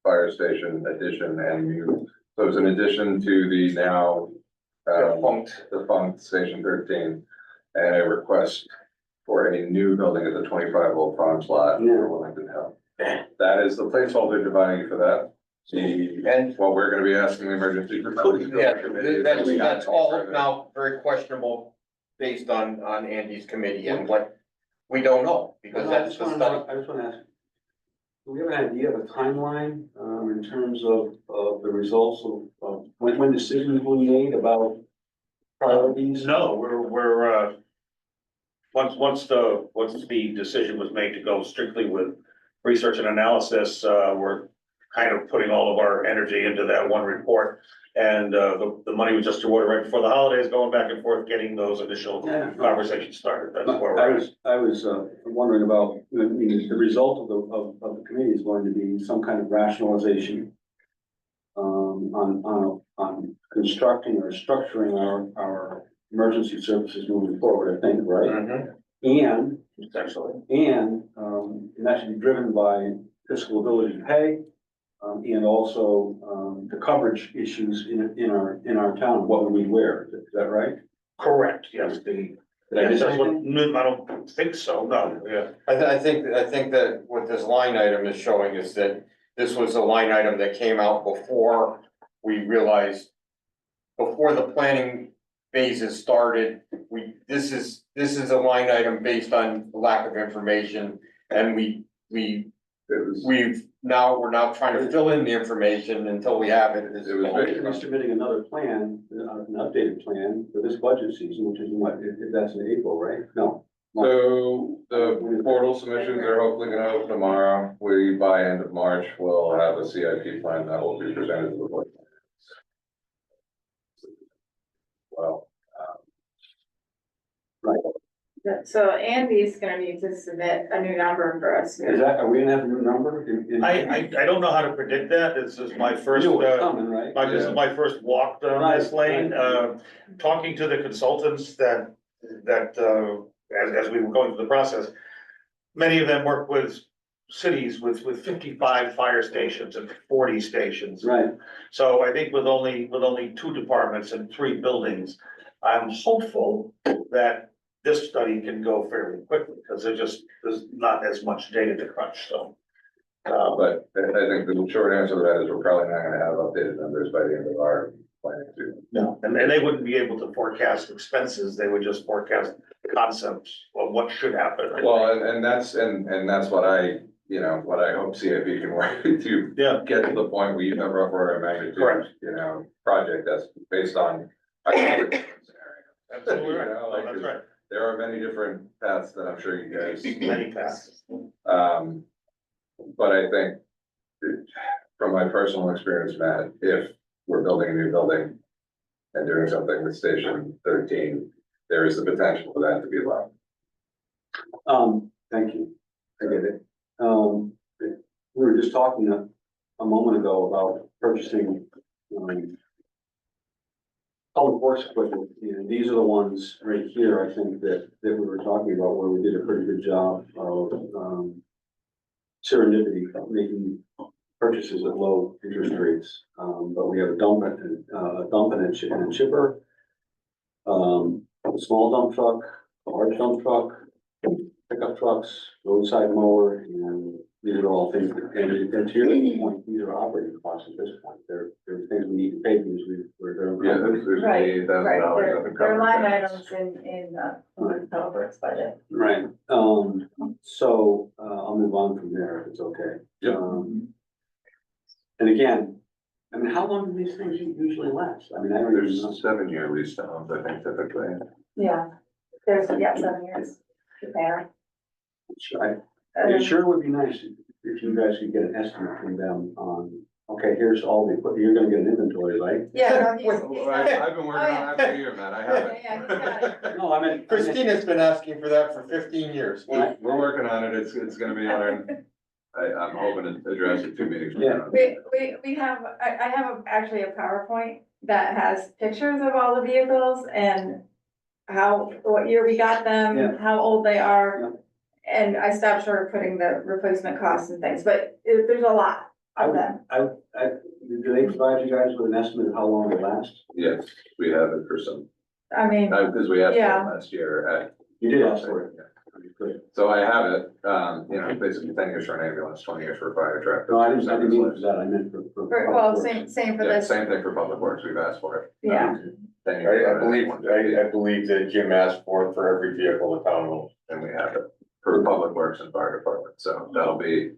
fire station addition and new. So it's an addition to the now defunct Station 13, and a request for a new building at the 25 Old Farms lot Yeah. for Wellington Health. That is the placeholder dividing for that. And what we're gonna be asking the emergency. That's all now very questionable based on Andy's committee and what, we don't know, because that's the study. I just wanna ask, do we have an idea of a timeline, in terms of the results of when decisions will be made about priorities? No, we're, once the decision was made to go strictly with research and analysis, we're kind of putting all of our energy into that one report. And, the money was just awarded right before the holidays, going back and forth, getting those initial Yeah. conversations started. That's where we're at. I was wondering about, the result of the committee is going to be some kind of rationalization on constructing or structuring our emergency services moving forward, I think, right? Mhm. And Essentially. And that should be driven by fiscal ability to pay, and also, the coverage issues in our town, what we wear, is that right? Correct, yes, Did I miss that's what, anything? no, I don't think so, no, yeah. I think that what this line item is showing is that this was a line item that came out before we realized, before the planning phases started, this is a line item based on lack of information, and we're now trying to fill in the information until we have it. It was We're submitting another plan, an updated plan for this budget season, which is what, if that's in April, right? No. So the portal submissions are hopefully gonna open tomorrow. We, by end of March, will have a CIP plan that will be presented to the board. Well, So Andy's gonna need to submit a new number for us. Are we gonna have a new number? I don't know how to predict that, this is my first, You know what's coming, right? this is my first walk down this lane, talking to the consultants that, as we were going through the process. Many of them work with cities with 55 fire stations and 40 stations. Right, So I think with only 2 departments and 3 buildings, I'm hopeful that this study can go fairly quickly, because there's not as much data to crunch, so. but I think the short answer to that is we're probably not gonna have updated numbers by the end of our planning season. No, and they wouldn't be able to forecast expenses, they would just forecast concepts of what should happen. I think. Well, and that's what what I hope CIP can work to Yeah. get to the point where you have rough order of magnitude. Correct. Project that's based on. a scenario. Absolutely right. You know, like, That's right. There are many different paths that I'm sure you guys. Many paths. But I think from my personal experience, Matt, if we're building a new building and doing something with Station 13, there is the potential for that to be allowed. thank you, I get it. We were just talking a moment ago about purchasing, public works equipment, and these are the ones right here, I think, that we were talking about, where we did a pretty good job of, serendipity, of making purchases at low interest rates. But we have a dump and a chipper, a small dump truck, a large dump truck, pickup trucks, roadside mower, and these are all things, and to your point, these are operating costs at this point. They're things we need to pay because we're. Yeah, there's Right, $88,000 right, of the they're line cover. items in the public works budget. Right, so, I'll move on from there if it's okay. Yep. And again, I mean, how long do these things usually last? I mean, I don't even There's know. 7-year lease terms, I think typically. Yeah, there's, 7 years repair. It sure would be nice if you guys could get an estimate from them on, okay, here's all the equipment, you're gonna get an inventory, right? Yeah, no, Well, I've been working on that for a year, Matt, I haven't. Yeah, he's got it. No, I mean. Christina's been asking for that for 15 years. We're working on it, it's gonna be on our, I'm hoping to address it 2 meetings from now. We have, I have actually a PowerPoint that has pictures of all the vehicles and what year we got them, Yeah. how old they Yeah. are. And I stopped short of putting the replacement costs and things, but there's a lot of them. Do they provide you guys with an estimate of how long it lasts? Yes, we have it for some, I mean, because we asked for Yeah. it last year at. You did ask for it. Good. So I have it, basically 10 years for an ambulance, 20 years for a fire truck. No, I didn't mean for that, I meant for. Well, same for Yeah, this, same thing for public works, we've asked for it. yeah. 10 years. I believe that Jim asked for it for every vehicle the town owns. And we have it for public works and fire department, so that'll be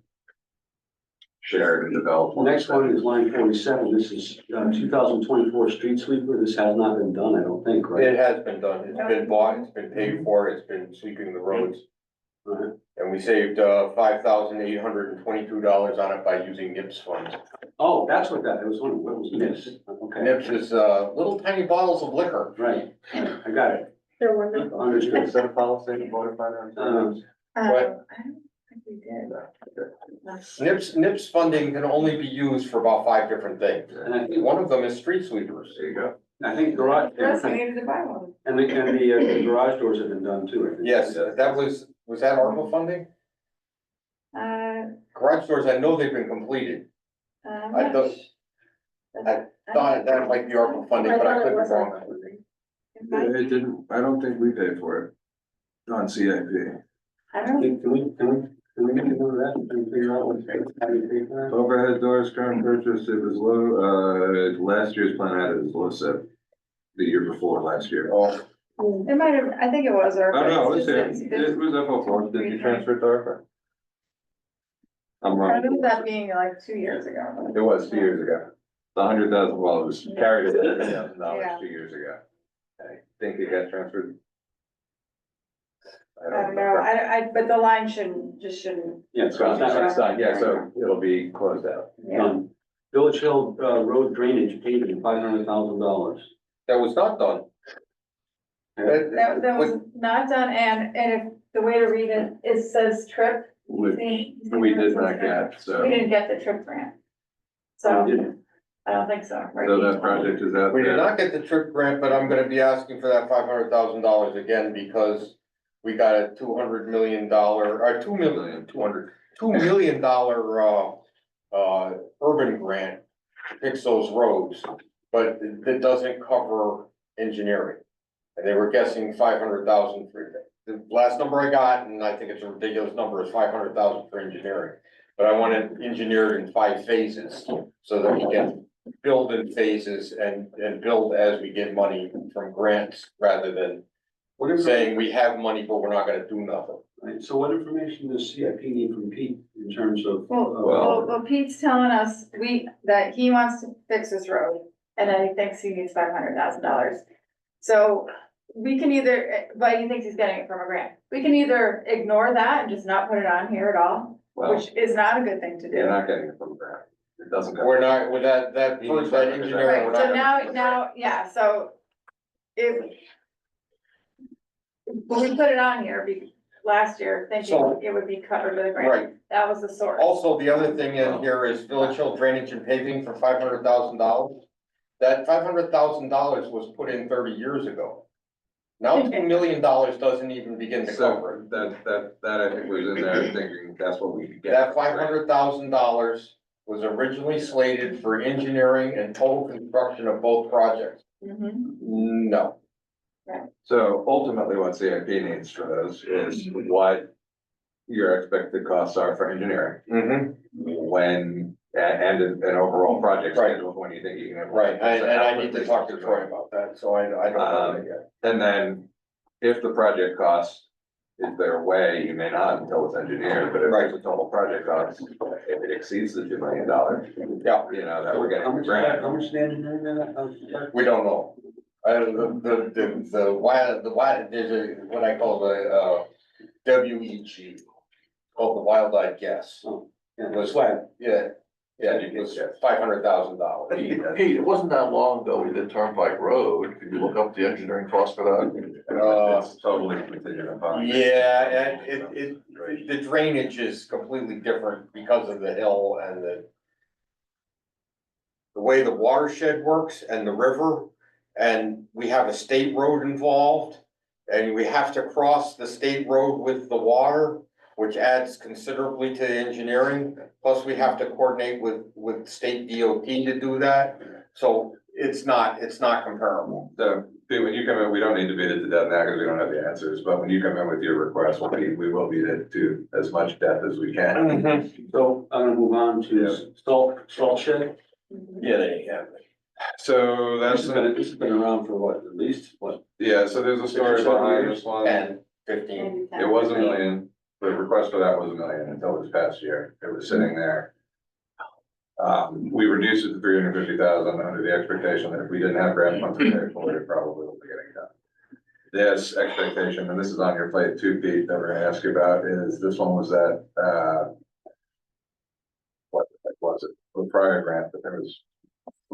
shared and developed. The next one is line 47. This is 2024 street sweeper. This has not been done, I don't think, right? It has been done, it's been bought, it's been paid for, it's been sweeping the roads. Uh-huh. And we saved $5,822 on it by using NIPS funds. Oh, that's what that, it was one, what was NIPS? Okay, NIPS is little tiny bottles of liquor. right, I got it. They're wonderful. Understood. Set a policy and vote it by them. Right. I don't think we did. NIPS funding can only be used for about 5 different things. And I think, One of them is street sweepers. There you go. I think garage, Chris, we needed to buy one. and the garage doors have been done too, I think. Yes, that was that ARPA funding? Garage doors, I know they've been completed. I thought that might be ARPA funding, but I could be wrong. It didn't, I don't think we paid for it on CIP. I don't, Can we make a note of that and figure out how you pay for that? Overhead doors, current purchase, it was low, last year's plan had it as low set. The year before, last year. Oh, it might have, I think it was, or. Oh, no, it's just- there, it was FO4, did you transfer it to ARPA? I'm I wrong, remember that being like 2 years ago. it was 2 years ago. The $100,000, well, it was carried at $100,000 Yeah. 2 years ago. I think it got transferred. I don't know, but the line shouldn't. Yeah, It's done, yeah, so it'll be closed out. Yeah. Village Hill Road drainage paving, $500,000. that was not done. That was not done, and if the way to read it, it says trip. Which See- we did not get, so, We didn't get the trip grant. So, I don't think so. right? so that project is out We did there. not get the trip grant, but I'm gonna be asking for that $500,000 again because we got a $200 million, or $2 million, $2 million, urban grant to fix those roads, but it doesn't cover engineering. And they were guessing 500,000 for it. The last number I got, and I think it's a ridiculous number, is 500,000 for engineering. But I want it engineered in 5 phases so that we can build in phases and build as we get money from grants rather than saying we have money, but we're not gonna do nothing. Right, so what information does CIP need from Pete in terms of? Well, Pete's telling us that he wants to fix this road, and then he thinks he needs $500,000. So we can either, but he thinks he's getting it from a grant. We can either ignore that and just not put it on here at all, Well, which is not a good thing to you're do. not getting it from the grant. It doesn't come. We're not, with that first, that engineering, we're Right, so not. now, yeah, so if when we put it on here, last year, thinking So- it would be covered with a grant, Right, that was the source. also, the other thing in here is Village Hill drainage and paving for $500,000. That $500,000 was put in 30 years ago. Now $2 million doesn't even begin to cover it. So that I think was in there thinking that's what we could get. That $500,000 was originally slated for engineering and total construction of both projects. Mhm. No, So ultimately, what CIP needs for those is what your expected costs are for engineering. When, and an overall project Right. schedule, when you think you can. right, and I need to talk to Troy about that, so I don't know that yet. And then if the project cost, is there a way, you may not until it's engineered, but if Right. it's a total project cost, if it exceeds the $2 million, Yeah, you know, that we're getting How a much, grant. how much the engineering in that? we don't know. The wild, there's a, what I call the, WEG, called the wild eyed guess. Yeah, Was- swag. Yeah, it was $500,000. Pete, it wasn't that long ago we did Turnpike Road. Could you look up the engineering cost for that? It's totally contingent upon. Yeah, and the drainage is completely different because of the hill and the way the watershed works and the river, and we have a state road involved, and we have to cross the state road with the water, which adds considerably to engineering, plus we have to coordinate with state DOT to do that, so it's not comparable. So when you come in, we don't need to beat it to death now because we don't have the answers, but when you come in with your request, we will beat it to as much depth as we can. So I'm gonna move on to salt shed. Yeah, they have. So This has been around for what, at least, what? yeah, so there's a story 6 or 7 behind years? this one. 10, 15. Maybe It was $1 million, the request for that was $1 million until this past year, it was sitting there. We reduced it to 350,000 under the expectation that if we didn't have grant funds to pay for it, it probably would be getting done. This expectation, and this is on your plate too, Pete, that we're gonna ask you about, is this one was that, what was it, the prior grant, but there was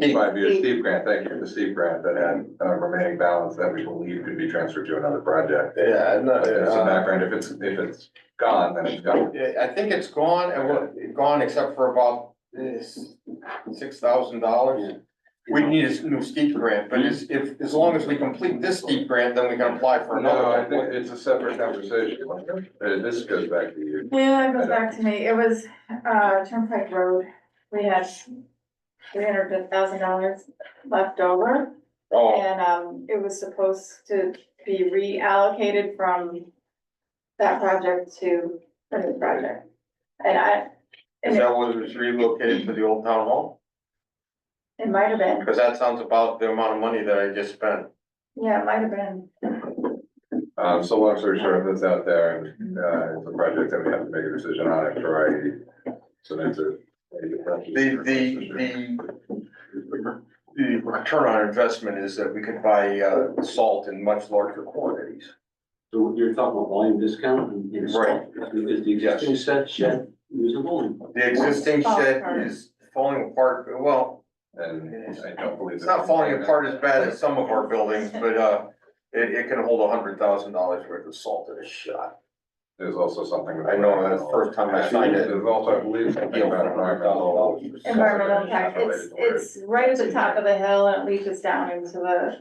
5 years, Steve grant, thank you, the Steve grant that had remaining balance that we believe could be transferred to another project. Yeah, But there's some background, if it's gone, then it's gone. I think it's gone, and we're gone except for about $6,000. We need a new steep grant, but as long as we complete this steep grant, then we can apply for another No, I one. think it's a separate conversation. This goes back to you. Yeah, it goes back to me. It was, Turnpike Road. We had $350,000 left over. Oh, And, it was supposed to be reallocated from that project to the new project. is that what was relocated to the old town hall? It might have been, Because that sounds about the amount of money that I just spent. yeah, it might have been. So long story short, that's out there and, it's a project that we have to make a decision on it, Troy. So that's a. The return on investment is that we could buy, salt in much larger quantities. So you're talking about volume discount and salt. Right. Is the existing shed usable? The existing shed is falling apart, well, And I don't believe. it's not falling apart as bad as some of our buildings, but, it can hold $100,000 worth of salt in a shot. There's also something. I know, that's the first time I signed it. There's also, I believe, something about environmental. Environmental impact, it's right at the top of the hill and it leaches down into the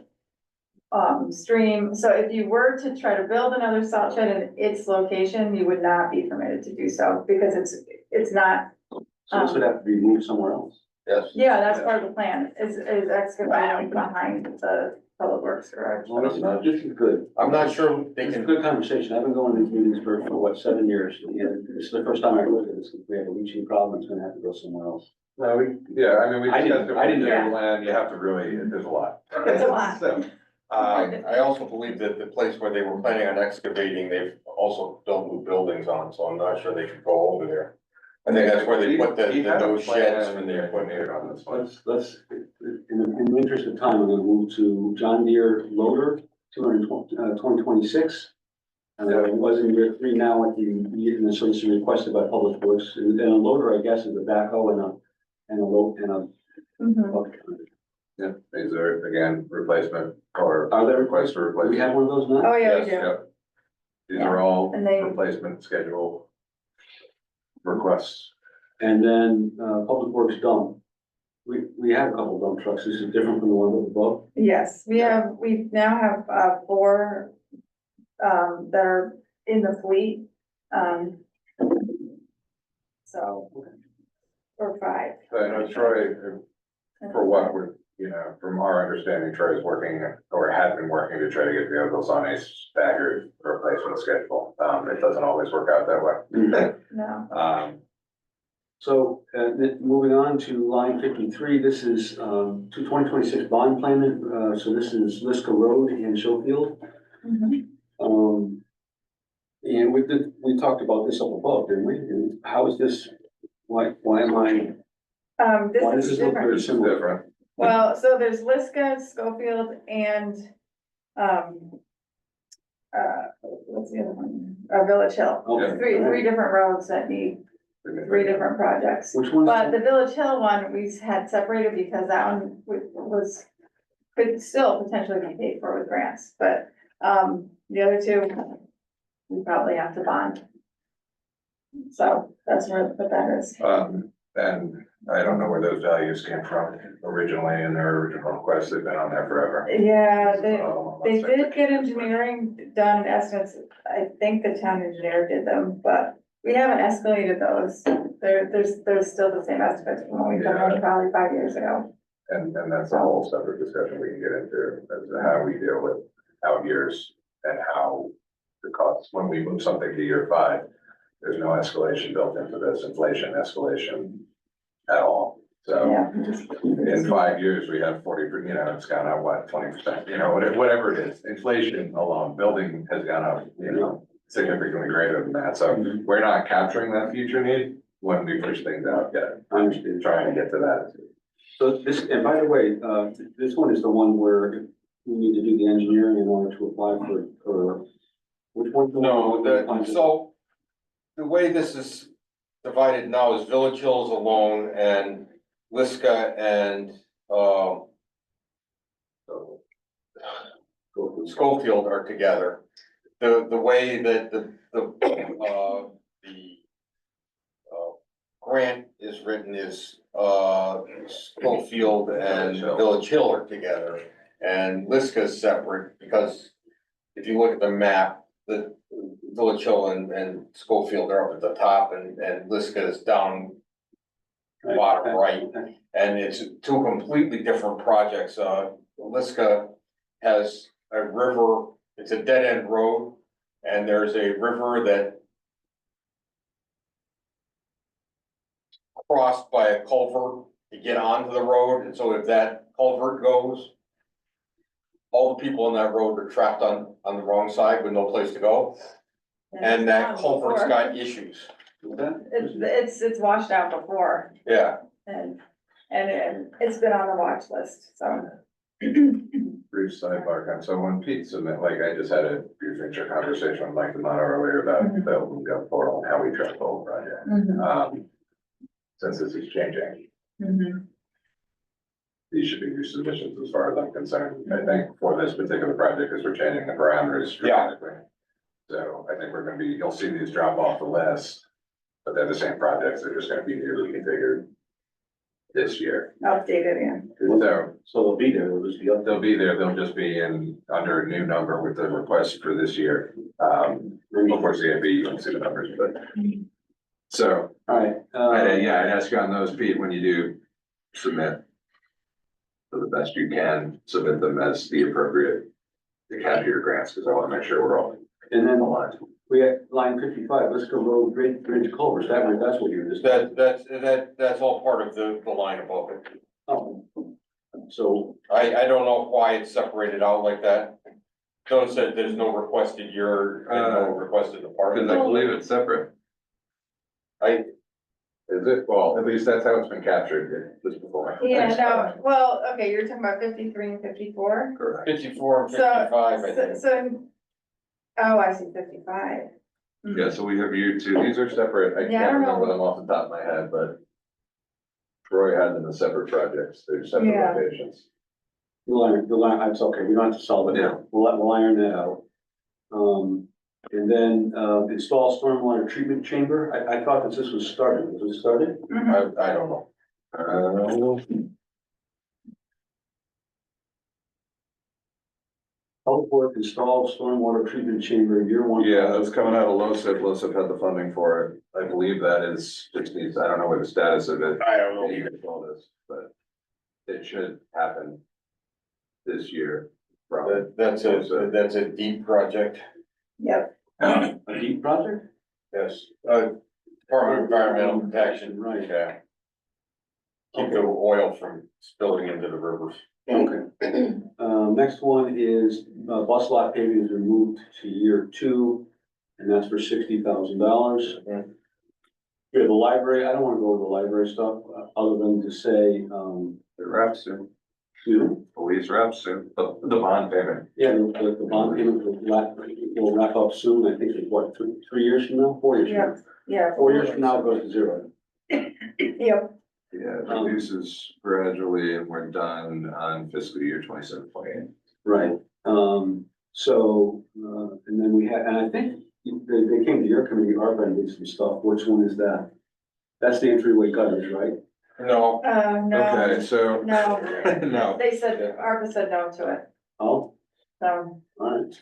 stream. So if you were to try to build another salt shed in its location, you would not be permitted to do so because it's not. So this would have to be moved somewhere else. Yes. Yeah, that's part of the plan, is excavating behind the public works garage. Well, this is good. I'm not sure they It's a can, good conversation. I've been going to these meetings for what, 7 years? And this is the first time I heard of this. If we have a leaching problem, it's gonna have to go somewhere else. No, yeah, I mean, we I discussed didn't- it, I didn't with know. the land, you have to really, there's a lot. It's a lot. So, I also believe that the place where they were planning on excavating, they've also built new buildings on, so I'm not sure they could go over there. I think that's where they put those sheds for the equipment. On this one. Let's, in the interest of time, I'm gonna move to John Deere loader, 2026. And it was in year 3 now at the solicitor requested by Public Works. And then a loader, I guess, is a backhoe and a load and a. Mhm. Yeah, these are again, replacement or. Are there requests for We replacement? have one of those now? Oh, yeah, we Yes, do. yep. These are all And they- replacement schedule requests. And then, Public Works dump. We have a couple dump trucks. This is different from the one above. Yes, we now have 4 that are in the fleet. So, or 5. So I know Troy, for what we're, from our understanding, Troy's working or had been working to try to get vehicles on a staggered replacement schedule. It doesn't always work out that way. No, So, moving on to line 53, this is, to 2026 bond plan. So this is Liska Road in Schofield. Mhm. And we talked about this up above, didn't we? And how is this, why am I, why This does is this look very different. similar? Different. Well, so there's Liska, Schofield, and, what's the other one? Village Hill. Okay. Three different roads that need 3 different projects. Which one? But the Village Hill one, we had separated because that one could still potentially be paid for with grants, but, the other 2, we probably have to bond. So that's where that is. And I don't know where those values came from originally in their original request. They've been on there forever. Yeah, So, they did get engineering done estimates. I think the town engineer did them, but we haven't escalated those. There's still the same estimates from when we done them probably 5 years ago. And that's a whole separate discussion we can get into as to how we deal with out years and how the costs, when we move something to year 5, there's no escalation built into this, inflation escalation at all. So Yeah. in 5 years, we have 40, it's gone up, what, 20%, whatever it is. Inflation alone, building has gone up, significantly greater than that. So we're not capturing that future need when we push things out yet. I understand. Trying to get to that. So this, and by the way, this one is the one where we need to do the engineering in order to apply for, which one? No, so the way this is divided now is Village Hills alone and Liska and, Schofield are together. The way that the grant is written is, Schofield and Village Hill are together. And Liska is separate because if you look at the map, the Village Hill and Schofield are up at the top and Liska is down bottom right. And it's two completely different projects. Liska has a river, it's a dead end road, and there's a river that crossed by a culvert to get onto the road, and so if that culvert goes, all the people on that road are trapped on the wrong side with no place to go, and that culvert's got issues. It's washed out before, Yeah, and it's been on the watch list, so. Brief sidebar, so when Pete submit, like I just had a brief intro conversation with Mike D'Amato earlier about the open gov portal and how we track the whole project. Since this is changing, these should be your submissions as far as I'm concerned, I think, for this particular project, because we're changing the parameters dramatically. So I think we're gonna be, you'll see these drop off the list, but they're the same projects, they're just gonna be newly configured this year. Updated, yeah. So they'll be there, They'll be there, they'll just be in under a new number with the request for this year. Of course, the you can see the numbers, but. So, all right. I'd ask you on those, Pete, when you do submit. To the best you can, submit them as the appropriate to capture your grants, because I want to make sure we're all And then aligned. we have line 55, let's go road, bridge culverts, that's what you're just. that's all part of the line above it. Oh. So, I don't know why it's separated out like that. Joe said there's no requested year and no requested department. Because I believe it's separate. Is it? Well, at least that's how it's been captured just before. Yeah, no, well, okay, you're talking about 53 and 54? Correct. 54 and So, 55, I think. oh, I see 55. Yeah, so we have you two, these are separate, I Yeah, I can't don't know. remember them off the top of my head, but. Troy had them as separate projects, they're separate Yeah. locations. we'll iron, it's okay, we don't have to solve it Yeah. now, we'll iron that out. And then, install stormwater treatment chamber, I thought that this was started, was it started? I don't know. Public Works install stormwater treatment chamber, year 1. Yeah, that's coming out of LoSiP. LoSiP had the funding for it. I believe that is just needs, I don't know what the status of it. I don't know either. But it should happen this year. Probably. That's a deep project, Yep, A deep project? yes. Department of Environmental Protection, Right. yeah. Keep the oil from spilling into the rivers. Okay. Next one is, bus lot paving is removed to year 2, and that's for $60,000. Mhm. We have the library, I don't wanna go over the library stuff, other than to say, It wraps soon. excuse me? Police wraps soon. The bond payment. Yeah, the bond payment will wrap up soon, I think it's what, 3 years from now, 4 years from now? yeah. 4 years from now, it goes to 0. Yep, Yeah, it reduces gradually and we're done on fiscal year 27-28. Right, and then we had, and I think they came to your committee, ARPA, and did some stuff, which one is that? That's the entryway gutters, right? No, no, Okay, so. no, No. they said, ARPA said no to it, Oh, so. alright,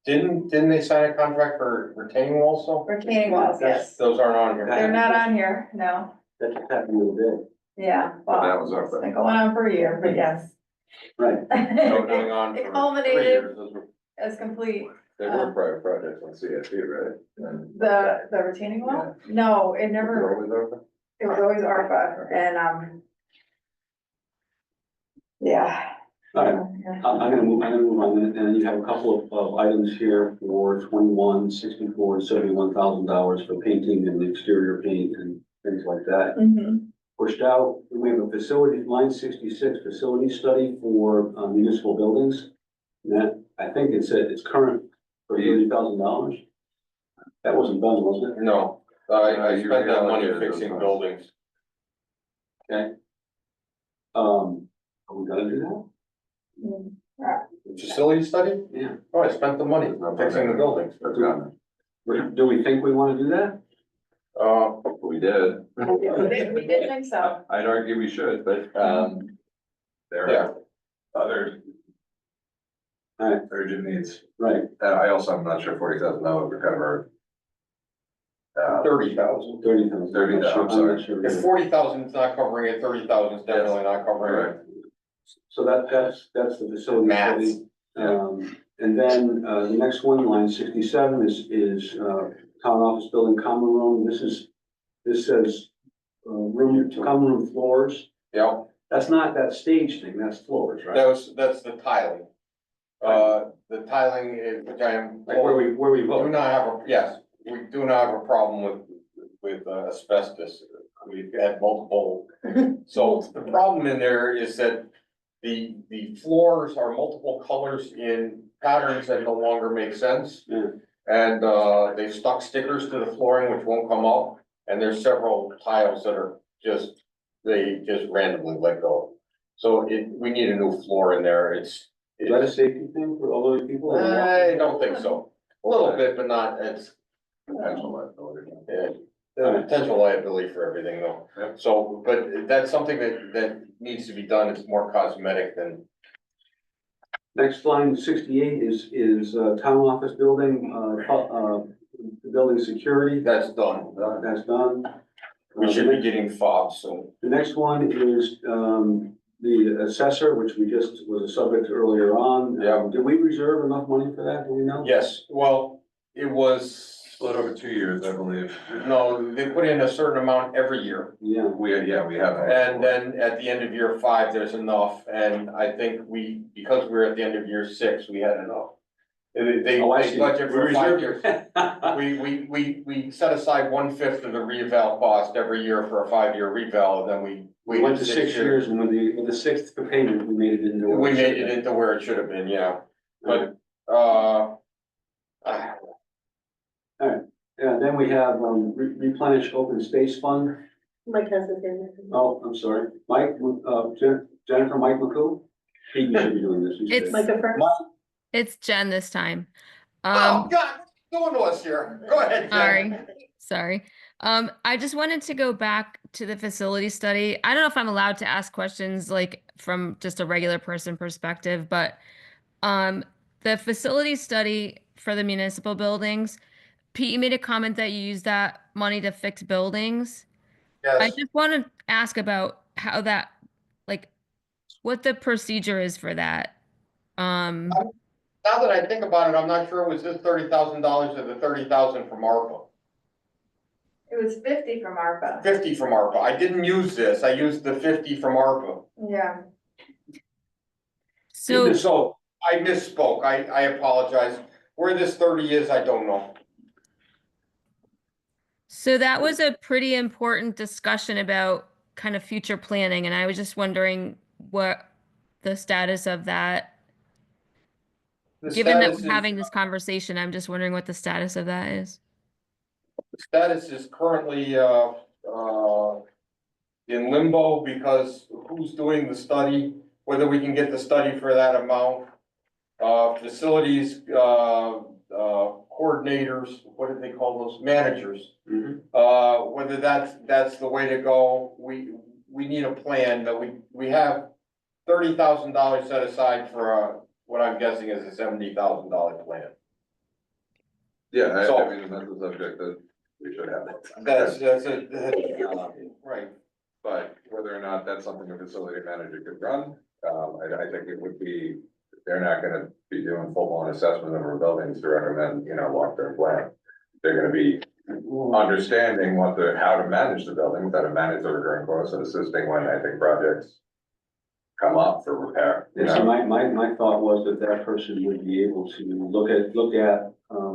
didn't they sign a contract for retaining walls though? Retaining walls, yes, Those aren't on here. they're not on here, no. that just happened the other day. Yeah, But that well, was our it's been going on for a year, but yes. Right. Been going on It for 3 culminated years. Those were- as complete. They were private projects on CSP, right? And The retaining wall? No, it never, always open? it was always ARPA and, yeah. All right. I'm gonna move on, and then you have a couple of items here for 21, 64, and $71,000 for painting and exterior paint and things like that. Mhm. Pushed out, we have a facility, line 66, facility study for municipal buildings. And that, I think it's current for $30,000. That wasn't done, wasn't it? No, I You spent that money reallocated those fixing funds. buildings. Okay. Are we gonna do that? Facility study? Yeah. Oh, I spent the money fixing the buildings. That's gone. Do we think we wanna do that? We did. We did think so. I'd argue we should, but, there Yeah. are other Alright. urgent needs. Right. I also am not sure $40,000 would cover. 30,000. 30,000. 30,000, I'm sorry. If 40,000 is not covering it, 30,000 is definitely not covering it. So that's the facility Maths. study. And then, the next one, line 67 is town office building common room. This says, common room floors. Yeah, That's not that stage thing, that's floors, right? that's the tiling. The tiling is, which I am. Like where we Do vote. not have yes, we do not have a problem with asbestos. We've had multiple. So the problem in there is that the floors are multiple colors in patterns that no longer make sense. Yeah. And, they've stuck stickers to the flooring which won't come up, and there's several tiles that are they just randomly let go. So we need a new floor in there, Is that a safety thing for all those people? I don't think so, a little bit, but not, Potential liability. potential liability for everything though. Yep. So, but that's something that needs to be done, it's more cosmetic than. Next line 68 is town office building, building security. That's done. That's done. We should be getting fobs soon. The next one is, the assessor, which we just was a subject earlier on. Yeah. Did we reserve enough money for that? Do we know? Yes, well, it was, Split over 2 years, I believe. no, they put in a certain amount every year. Yeah. We have. And then at the end of year 5, there's enough, and I think because we're at the end of year 6, we had enough. They Oh, I see. budget for We 5 reserved- years. We set aside 1/5 of the reval cost every year for a 5-year reval, and then we We went to 6 years, and with the sixth payment, we made it into. We made it into where it should have been, yeah, but, Yeah, then we have, replenish open space fund. Mike has his hand. Oh, I'm sorry. Mike, Jennifer, Mike McCoo? Pete, you should be doing this. You should. It's Mike first. It's Jen this time. oh, God, what's going to us here? Go ahead, Jen. Sorry. I just wanted to go back to the facility study. I don't know if I'm allowed to ask questions like from just a regular person perspective, but the facility study for the municipal buildings, Pete, you made a comment that you use that money to fix buildings. I Yes, just want to ask about how that, like, what the procedure is for that. now that I think about it, I'm not sure, was this $30,000 or the 30,000 from ARPA? It was 50 from ARPA. 50 from ARPA, I didn't use this, I used the 50 from ARPA. Yeah. So I misspoke, I apologize, where this 30 is, I don't know. So that was a pretty important discussion about kind of future planning, and I was just wondering what the status of that. The Given that status we're is- having this conversation, I'm just wondering what the status of that is. The status is currently, in limbo because who's doing the study, whether we can get the study for that amount. Facilities, coordinators, what did they call those, managers? Mhm. Whether that's the way to go, we need a plan that we have $30,000 set aside for what I'm guessing is a $70,000 plan. Yeah, So- I mean, that's the subject that we should have. That's right, But whether or not that's something a facility manager could run, I think it would be, they're not gonna be doing full-blown assessment of our buildings to recommend, long-term plan. They're gonna be understanding how to manage the building, how to manage the recurring costs and assisting when I think projects come up for repair. And so my thought was that that person would be able to look at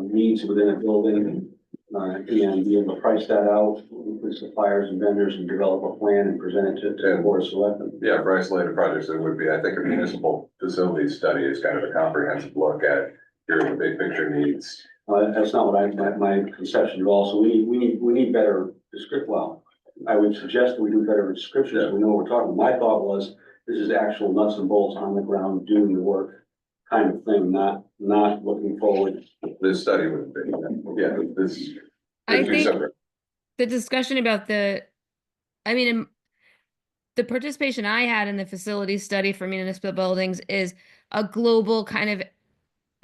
needs within a building, and be able to price that out with suppliers and vendors and develop a plan and present it to the board of selectmen. Yeah, for isolated projects, it would be, I think a municipal facilities study is kind of a comprehensive look at, here are the big picture needs. That's not what my conception at all. So we need better well, I would suggest that we do better descriptions. So we know what we're talking. My thought was, this is actual nuts and bolts on the ground doing the work kind of thing, not looking forward. This study would be, yeah, this. I they're two think separate. the discussion about the participation I had in the facility study for municipal buildings is a global kind of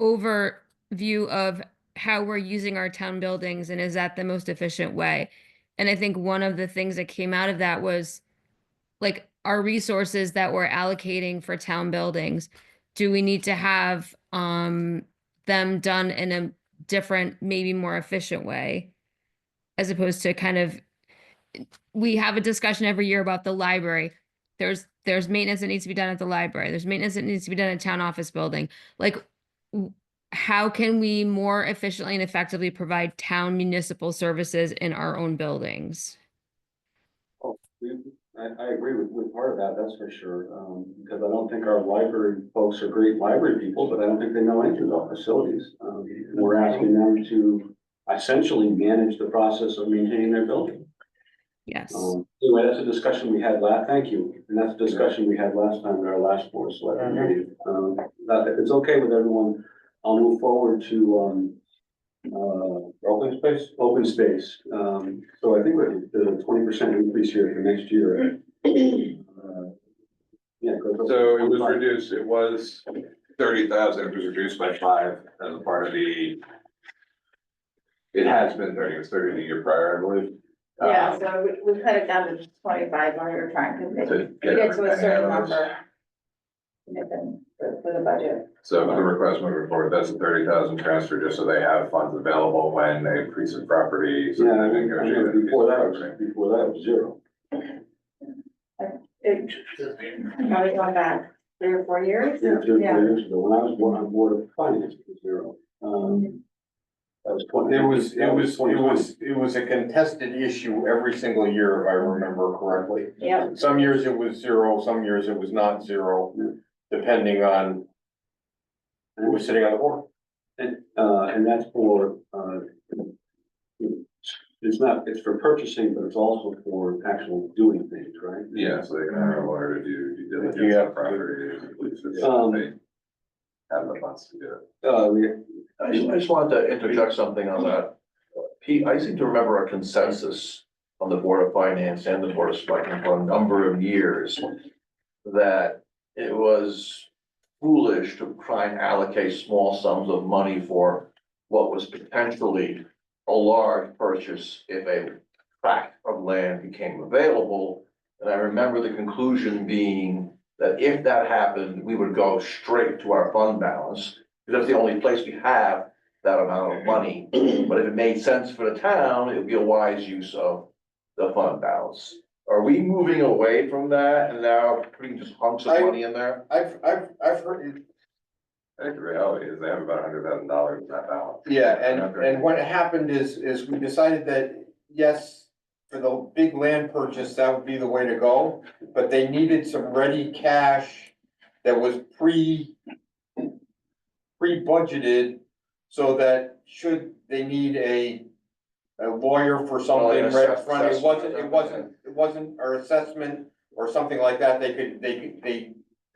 overview of how we're using our town buildings and is that the most efficient way. And I think one of the things that came out of that was like our resources that we're allocating for town buildings. Do we need to have them done in a different, maybe more efficient way? As opposed to kind of, we have a discussion every year about the library. There's maintenance that needs to be done at the library. There's maintenance that needs to be done at town office building. Like, how can we more efficiently and effectively provide town municipal services in our own buildings? I agree with part of that, that's for sure. Because I don't think our library folks are great library people, but I don't think they know anything about facilities. We're asking them to essentially manage the process of maintaining their building. Yes. Anyway, that's a discussion we had thank you. And that's a discussion we had last time at our last board select meeting. If it's okay with everyone, I'll move forward to, open space. So I think there's a 20% increase here for next year. So it was reduced, it was 30,000, it was reduced by 5 as a part of the. It has been 30, it was 30 the year prior, I believe. Yeah, so we cut it down to 25 when we were trying to get to a certain number. For the budget. So the request moving forward, that's a 30,000 transfer, just so they have funds available when a piece of property. Yeah, I mean, before that was zero. Probably going back 3 or 4 years. Yeah, 3 or 4 years ago, when I was on board of finance, it was zero. That was 20. It was a contested issue every single year, if I remember correctly. Yeah. Some years it was zero, some years it was not zero, depending on who was sitting on the board. And that's for, it's for purchasing, but it's also for actual doing things, right? Yeah, so they can hire a lawyer to do due diligence Yeah. on property, they have the funds to do it. I just wanted to interject something on that. Pete, I seem to remember a consensus on the Board of Finance and the Board of Selectmen for a number of years that it was foolish to try and allocate small sums of money for what was potentially a large purchase if a tract of land became available. And I remember the conclusion being that if that happened, we would go straight to our fund balance, because that's the only place we have that amount of money. But if it made sense for the town, it would be a wise use of the fund balance. Are we moving away from that and now putting just hunks of money in there? I've heard. I think the reality is they have about $100,000 in that balance. Yeah, and what happened is we decided that, yes, for the big land purchase, that would be the way to go, but they needed some ready cash that was pre-budgeted, so that should they need a lawyer for something right up front, it wasn't our assessment or something like that,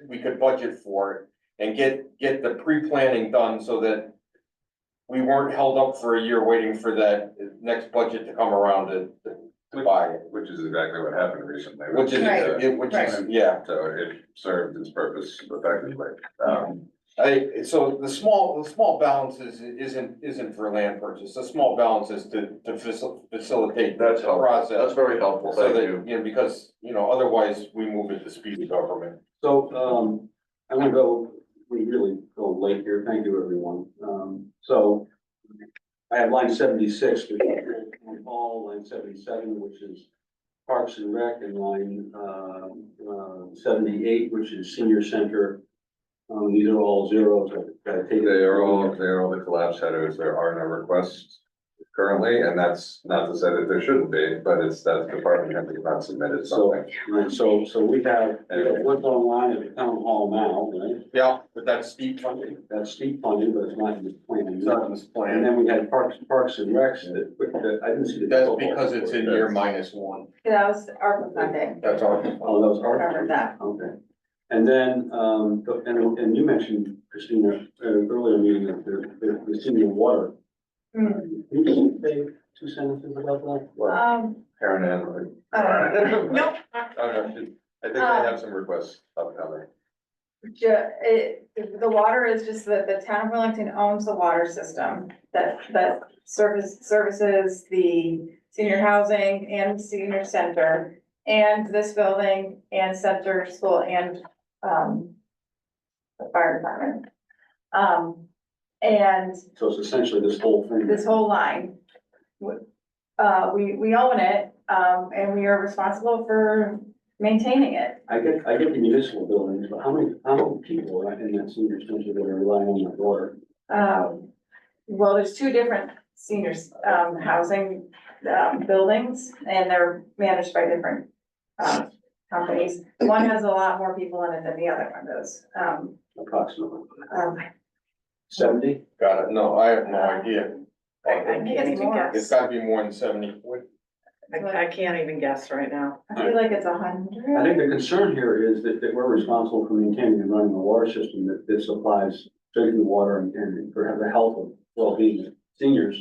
we could budget for it and get the pre-planning done so that we weren't held up for a year waiting for that next budget to come around to buy it. Which is exactly what happened recently. Which is, Right. yeah. So it served its purpose effectively. So the small balances isn't for land purchase, the small balance is to facilitate the That's helpful. process. That's very helpful. So Thank that, you. you know, because, you know, otherwise we move at the speed of government. So, I'm gonna go, we really go late here, thank you, everyone. So I have line 76, which is town hall, line 77, which is Parks and Rec, and line 78, which is senior center. These are all zeros. I take. They're all the collapse headers. There are no requests currently, and that's not to say that there shouldn't be, but that's the department has not submitted So, something. right, so we have what's online at the town hall now, right? Yeah, but that's steep funding. That's steep funding, but it's not in this plan. It's not in this And plan. then we had Parks and Recs that I didn't see. the That's total. because it's in year -1. That was ARPA funding, That's all. Oh, that was our. covered that. Okay. And then, and you mentioned, Christina, earlier meeting, that the senior water. Hmm. Can you say 2 sentences about that? Karen Ann. Nope. Oh, no, I think they have some requests upcoming. The water is just that the town of Wellington owns the water system that services the senior housing and senior center and this building and center school and, the fire department. And So it's essentially this whole thing. this whole line. We own it, and we are responsible for maintaining it. I get the municipal buildings, but how many people are in that senior center that are relying on that water? Well, there's 2 different seniors, housing, buildings, and they're managed by different, companies. One has a lot more people in it than the other one does. Approximately Um, 70? Got it. No, I have no idea. I can't even It's guess. gotta be more than 70. I can't even guess right now. I feel like it's I 100. think the concern here is that we're responsible for maintaining and running the water system that supplies drinking water and for the health and well-being of seniors.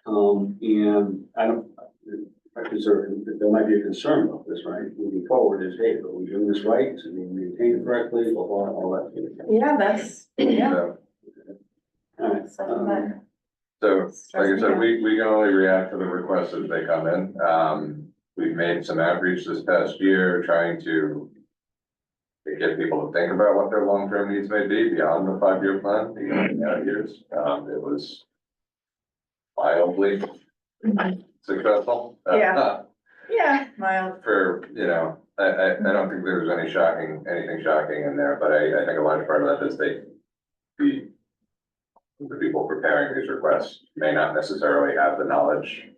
And I don't, there might be a concern about this, right? Moving forward is, hey, are we doing this right? Is it being maintained correctly? Blah, blah, all that. sort of thing. Yeah, that's, yeah. So, All right. Something that- So, like I said, we can only react to the requests as they come in. We've made some outreach this past year, trying to get people to think about what their long-term needs may be beyond the 5-year plan, beyond the out years. It was mildly successful. Yeah. Yeah, mild. For, you know, I don't think there was anything shocking in there, but I think a large part of that is the people preparing these requests may not necessarily have the knowledge.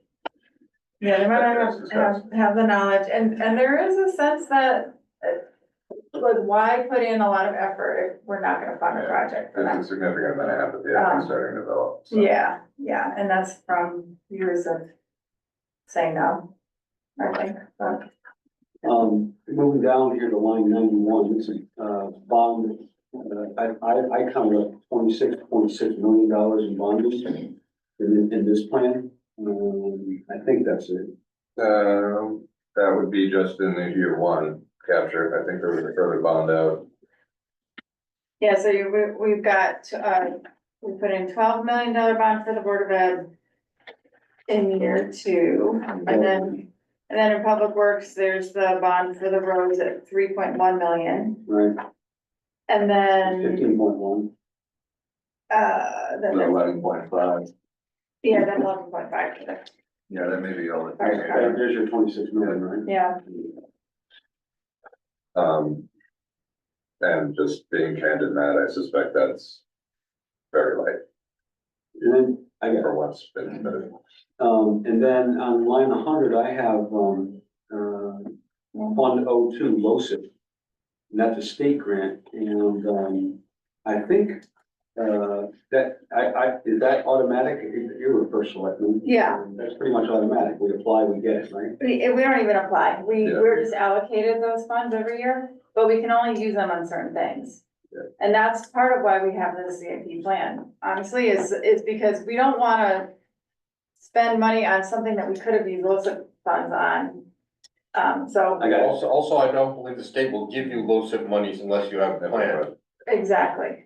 Yeah, they might not have the knowledge, and there is a sense that, like, why put in a lot of effort if we're not gonna fund a project for There's them? a significant amount of empathy I think starting to develop. So. Yeah, and that's from years of saying no, I think, but. Moving down here to line 91, this is, bond, I counted up $26.6 million in bonds in this plan. I think that's it. That would be just in the year 1 capture. I think there was a further bond out. Yeah, so we've got, we put in $12 million bond for the Board of Ed in year 2, and then in Public Works, there's the bond for the roads at 3.1 million, Right, and then, 15.1. then, 11.5. yeah, then 11.5 for the, Yeah, that may be all. There's your 26 million, right? yeah. And just being candid, Matt, I suspect that's very light And then I got, for what's been submitted. and then on line 100, I have, Fund 02 LoCIP. And that's a state grant, and, I think, that, is that automatic? You're a first selectman. Yeah. That's pretty much automatic. We apply, we get it, right? We don't even apply, Yeah. we're just allocated those funds every year, but we can only use them on certain things. Yeah. And that's part of why we have the CIP plan, honestly, is because we don't wanna spend money on something that we could have used those funds on. So, I got it. Also, I don't believe the state will give you LoCIP monies unless you have a plan. exactly,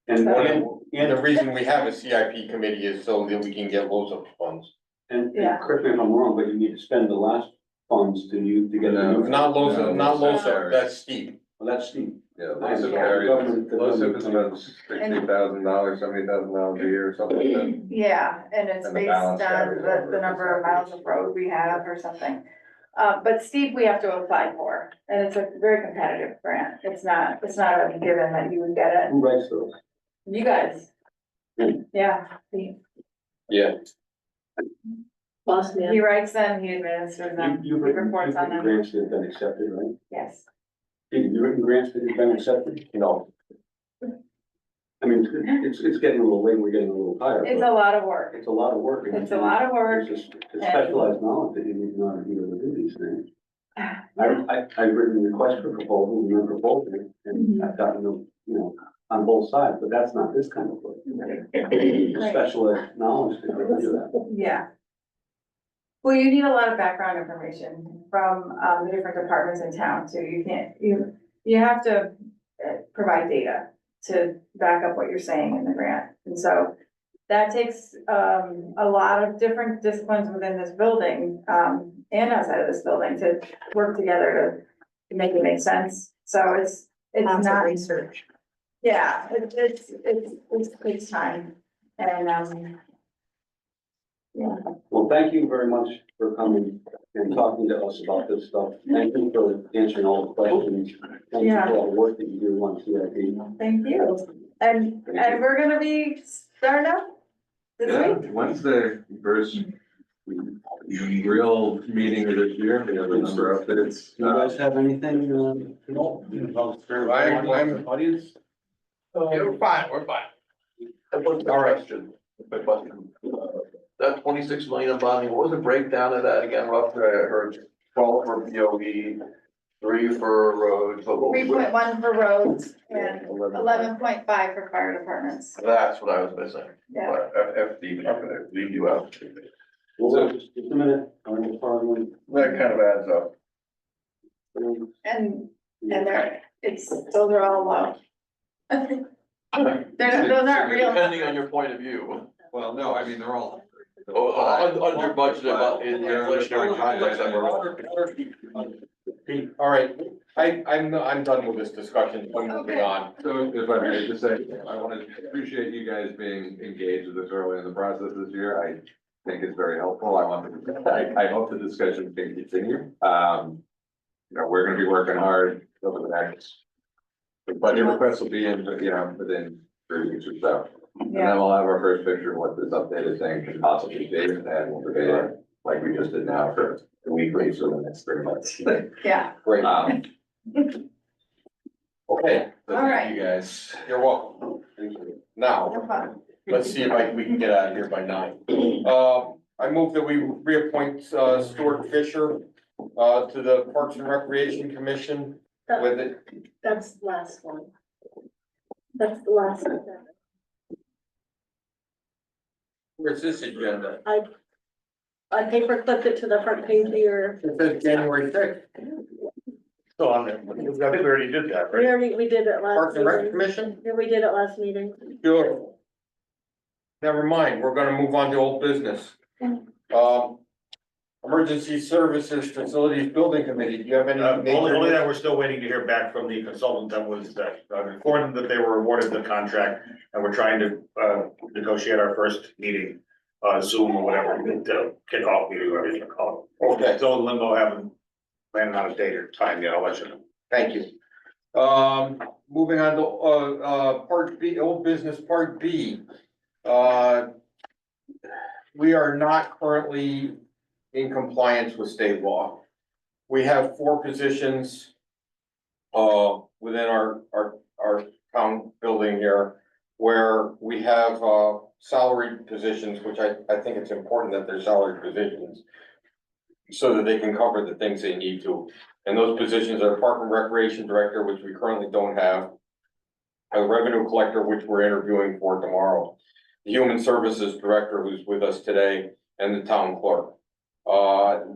And, And the reason we have a CIP committee is so that we can get loads of funds. and Yeah. correct me if I'm wrong, but you need to spend the last funds to get the new. Not loads No, of, not loads sorry. of, that's steep. Well, that's steep. Yeah, I LoSiP see. varies. The LoSiP is government- about $60,000, $70,000 a year or something like that. Yeah, and it's And the based balance on carries over. the number of miles of road we have or something. But steep, we have to apply for, and it's a very competitive grant. It's not a given that you would get it. Who writes those? You guys. Yeah, Yeah, Boss man. he writes them, he administers them, he You've written reports on them, grants that have been accepted, right? yes. Have you written grants that have been accepted? No, I mean, it's getting a little late, we're getting a little tired. It's but a lot of work. It's a lot of work. It's a lot of work. It's specialized knowledge that you need to know how to be able to do these things. I've written a request for proposals and then proposals, and I've gotten them, on both sides, but that's not this kind of work. Right. Specialized knowledge to do that. Yeah. Well, you need a lot of background information from, the different departments in town too. You have to provide data to back up what you're saying in the grant. And so that takes, a lot of different disciplines within this building, and outside of this building to work together to make it make sense. So it's Lots of not, research. yeah, it's time. And, yeah. Well, thank you very much for coming and talking to us about this stuff. Thank you for answering all the questions. Thank you for all the work that you do on CIP. Thank you. And we're gonna be starting up this Yeah, week. Wednesday, first real meeting of this year, we have a number of updates. Do you guys have anything, I'm- audience? We're fine, we're fine. That was the question. Quick question. That 26 million in bonding, what was the breakdown of that again, roughly? I heard 12 for BOE, 3 for roads, but what was 3.1 for roads and 11.5 for fire departments. That's what I was missing. Yeah. But FD, I'm gonna leave you out. Well, just a minute. That kind of adds up. And those are all low. Those aren't real. Depending on your point of view. Well, no, I mean, they're all. Under budget in the inflationary context that we're on. all right, I'm done with this discussion, I'm moving on. So if I may just say, I want to appreciate you guys being engaged with this early in the process this year. I think it's very helpful. I hope the discussion can continue. We're gonna be working hard over the next. The budget requests will be in, within 3 weeks or so. And then we'll have our first picture of what this updated thing could possibly be, and we'll debate it like we just did now for the weekly, so the next 3 months. Yeah, Great, Um, okay, so All right. thank you guys. you're welcome. Now, no fun. let's see if we can get out of here by 9. I move that we reappoint Stuart Fisher to the Parks and Recreation Commission with it. That's the last one. That's the last one. Where's this agenda? I paper clipped it to the front page of your, It says January 6th. So on there, I think we already did that, right? we did it last Parks and Rec meeting. Commission? Yeah, we did it last meeting. Beautiful. Never mind, we're gonna move on to old business. Emergency Services Facilities Building Committee, do you have any? Only that we're still waiting to hear back from the consultant that was, informed that they were awarded the contract, and we're trying to, negotiate our first meeting, Zoom or whatever, the kickoff meeting, whatever you call it. Okay, Still in limbo, haven't landed on a date or time yet, I'll let you know. thank you. Moving on to, Part B, old business Part B. We are not currently in compliance with state law. We have 4 positions within our town building here, where we have salaried positions, which I think it's important that they're salaried positions, so that they can cover the things they need to. And those positions are Park and Recreation Director, which we currently don't have, a Revenue Collector, which we're interviewing for tomorrow, the Human Services Director, who's with us today, and the Town Clerk.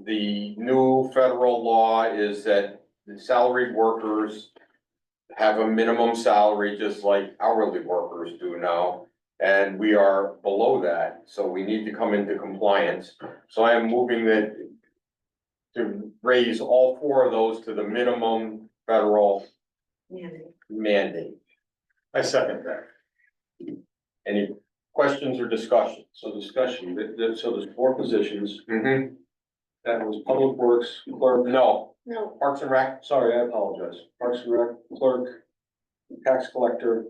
The new federal law is that the salaried workers have a minimum salary, just like hourly workers do now. And we are below that, so we need to come into compliance. So I am moving that to raise all four of those to the minimum federal mandate. I second that. Any questions or discussion? So discussion, so there's four positions, Mm-hmm. that was Public Works, Clerk, No, No, Parks and Rec, sorry, I apologize, Parks and Rec, Clerk, Tax Collector,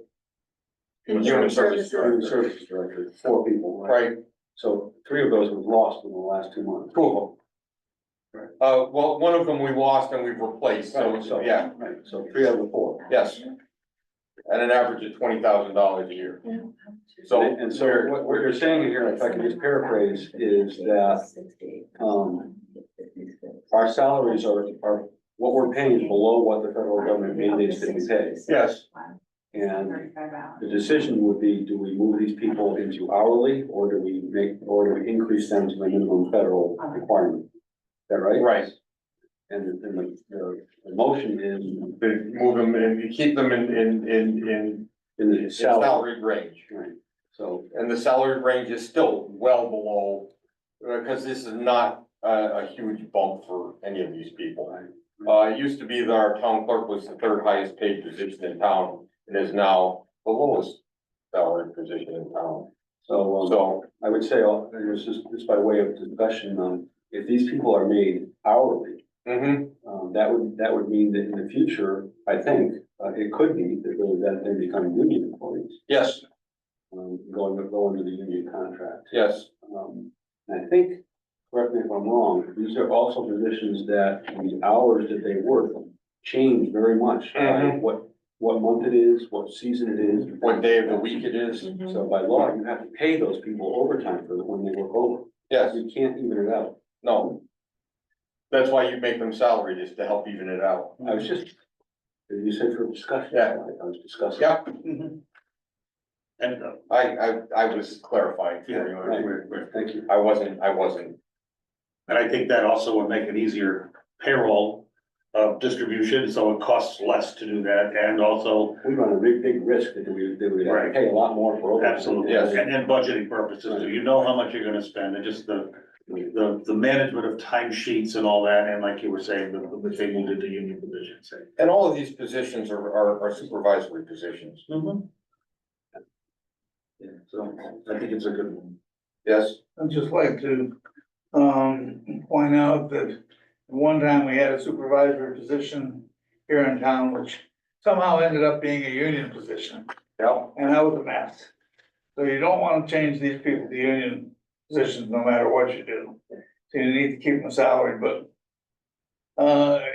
Human Services Human Director, Services Director, four people, right? right? So three of those we've lost in the last 2 months. Two of them. Well, one of them we lost and we've replaced, so, yeah, Right, so 3 out of the 4. yes. At an average of $20,000 a year. So, And so what you're saying here, if I can just paraphrase, is that, our salaries are, what we're paying is below what the federal government mandates that we pay. yes, And the decision would be, do we move these people into hourly, or do we increase them to the minimum federal requirement? Is that right? right. And the motion is Move them and keep them in in the salary, salary range. right? So, And the salary range is still well below, because this is not a huge bump for any of these people. It used to be that our town clerk was the third highest paid position in town, and is now the lowest salary position in town. so, So, I would say, and this is just by way of discussion, if these people are made hourly, mhm, that would mean that in the future, I think, it could be that they become union employees, yes, go into the union contract. yes, And I think, correct me if I'm wrong, these are also positions that the hours that they work change very much by Mhm. what month it is, what season it is. what day of the week it is, So by law, you have to pay those people overtime for when they work over. yes, You can't even it out. no. That's why you make them salaried, is to help even it out. I was just, you said for discussion. Yeah. I was discussing. Yeah, And, I was clarifying for you. Right, thank you. I wasn't, and I think that also would make it easier payroll distribution, so it costs less to do that, and also, We run a big risk that we have to Right. pay a lot more for overtime. absolutely, Yes. and budgeting purposes, do you know how much you're gonna spend, and just the management of timesheets and all that, and like you were saying, the they moved into union positions. and all of these positions are supervisory positions. Yeah, so I think it's a good one. Yes, I'd just like to, point out that one time we had a supervisory position here in town, which somehow ended up being a union position, yeah, and that was a mess. So you don't wanna change these people to union positions no matter what you do. So you need to keep them salaried, but,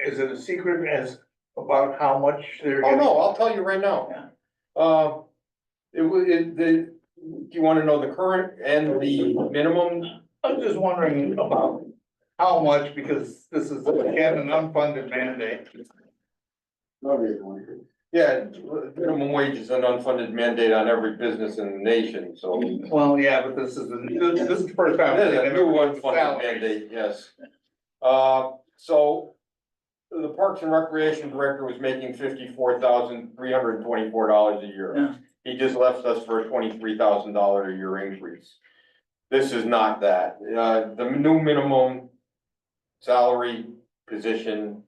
is it a secret as about how much they're oh getting? no, I'll tell you right now. Do you wanna know the current and the minimum? I'm just wondering about how much, because this is again an unfunded mandate. Yeah, minimum wage is an unfunded mandate on every business in the nation, so. Well, yeah, but this is the first time. It is a they've new ever given unfunded salaries. mandate, yes. So the Parks and Recreation Director was making $54,324 a year. Yeah. He just left us for a $23,000 a year increase. This is not that. The new minimum salary position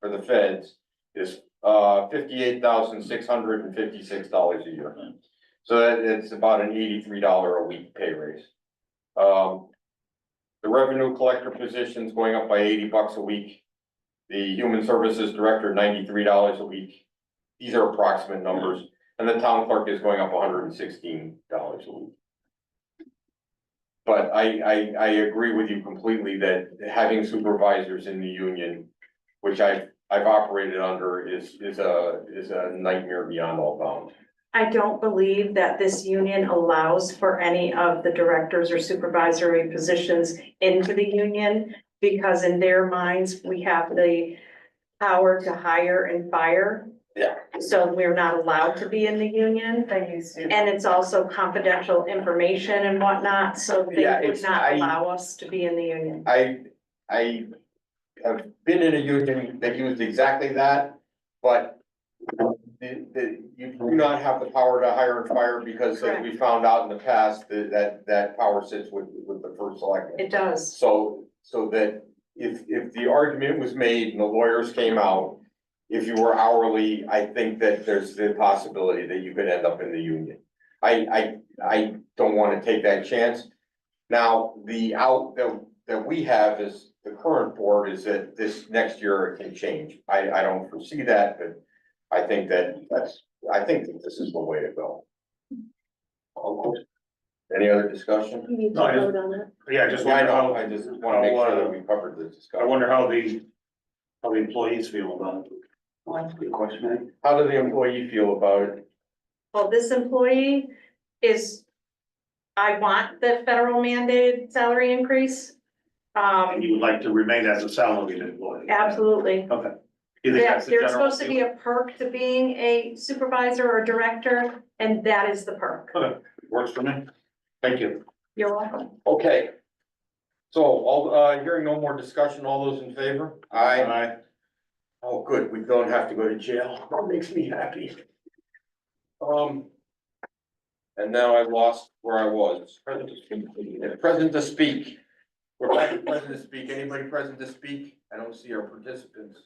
for the feds is $58,656 a year. So it's about an $83 a week pay raise. The revenue collector position is going up by $80 a week. The human services director, $93 a week. These are approximate numbers, and the town clerk is going up $116 a week. But I agree with you completely that having supervisors in the union, which I've operated under, is a nightmare beyond all bounds. I don't believe that this union allows for any of the directors or supervisory positions into the union, because in their minds, we have the power to hire and fire. Yeah. So we're not allowed to be in the union. And it's also confidential information and whatnot, so they Yeah, would not allow us to be in the union. I have been in a union that used exactly that, but You do not have the power to hire and fire because as we found out in the past, that power sits with the first selectman. It does. So that if the argument was made and the lawyers came out, if you were hourly, I think that there's the possibility that you could end up in the union. I don't wanna take that chance. Now, the out that we have is the current board is that this next year it can change. I don't foresee that, but I think that this is the way to go. Any other discussion? You need to No, I just- vote on it. Yeah, I just Yeah, I wonder know, how, I just wanna make sure that we covered this I discussion. wonder how the employees feel about it. Well, that's a good question, Eddie. How does the employee feel about it? Well, this employee is, I want the federal mandated salary increase. And you would like to remain as a salaried employee? Absolutely. Okay. You think Yeah, that's the there's general supposed to be a perk to being a supervisor or director, and that is the perk. Okay, works for me. Thank you. You're welcome. Okay. So, hearing no more discussion, all those in favor? Aye. Oh, good, we don't have to go to jail, that makes me happy. And now I lost where I was. Present to speak. Present to speak. We're back to present to speak. Anybody present to speak? I don't see our participants.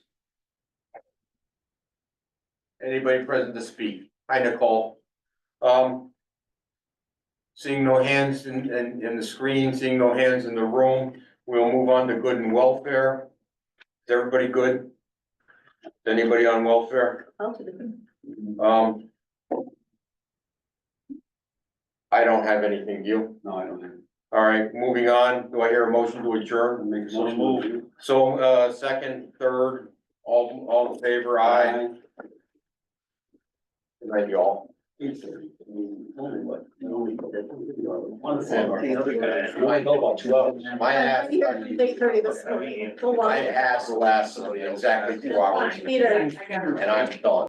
Anybody present to speak? Hi, Nicole. Seeing no hands in the screen, seeing no hands in the room, we'll move on to good and welfare. Is everybody good? Is anybody on welfare? I'll do the- I don't have anything, you? No, I don't have. All right, moving on. Do I hear a motion to adjourn? Make a So motion. move. So, second, third, all in favor, aye. Good night, y'all. 8:30. The other guy. I know about 2 hours. My ass, Big hurry this morning. Go on. my ass lasts exactly 2 hours, Peter. and I'm done.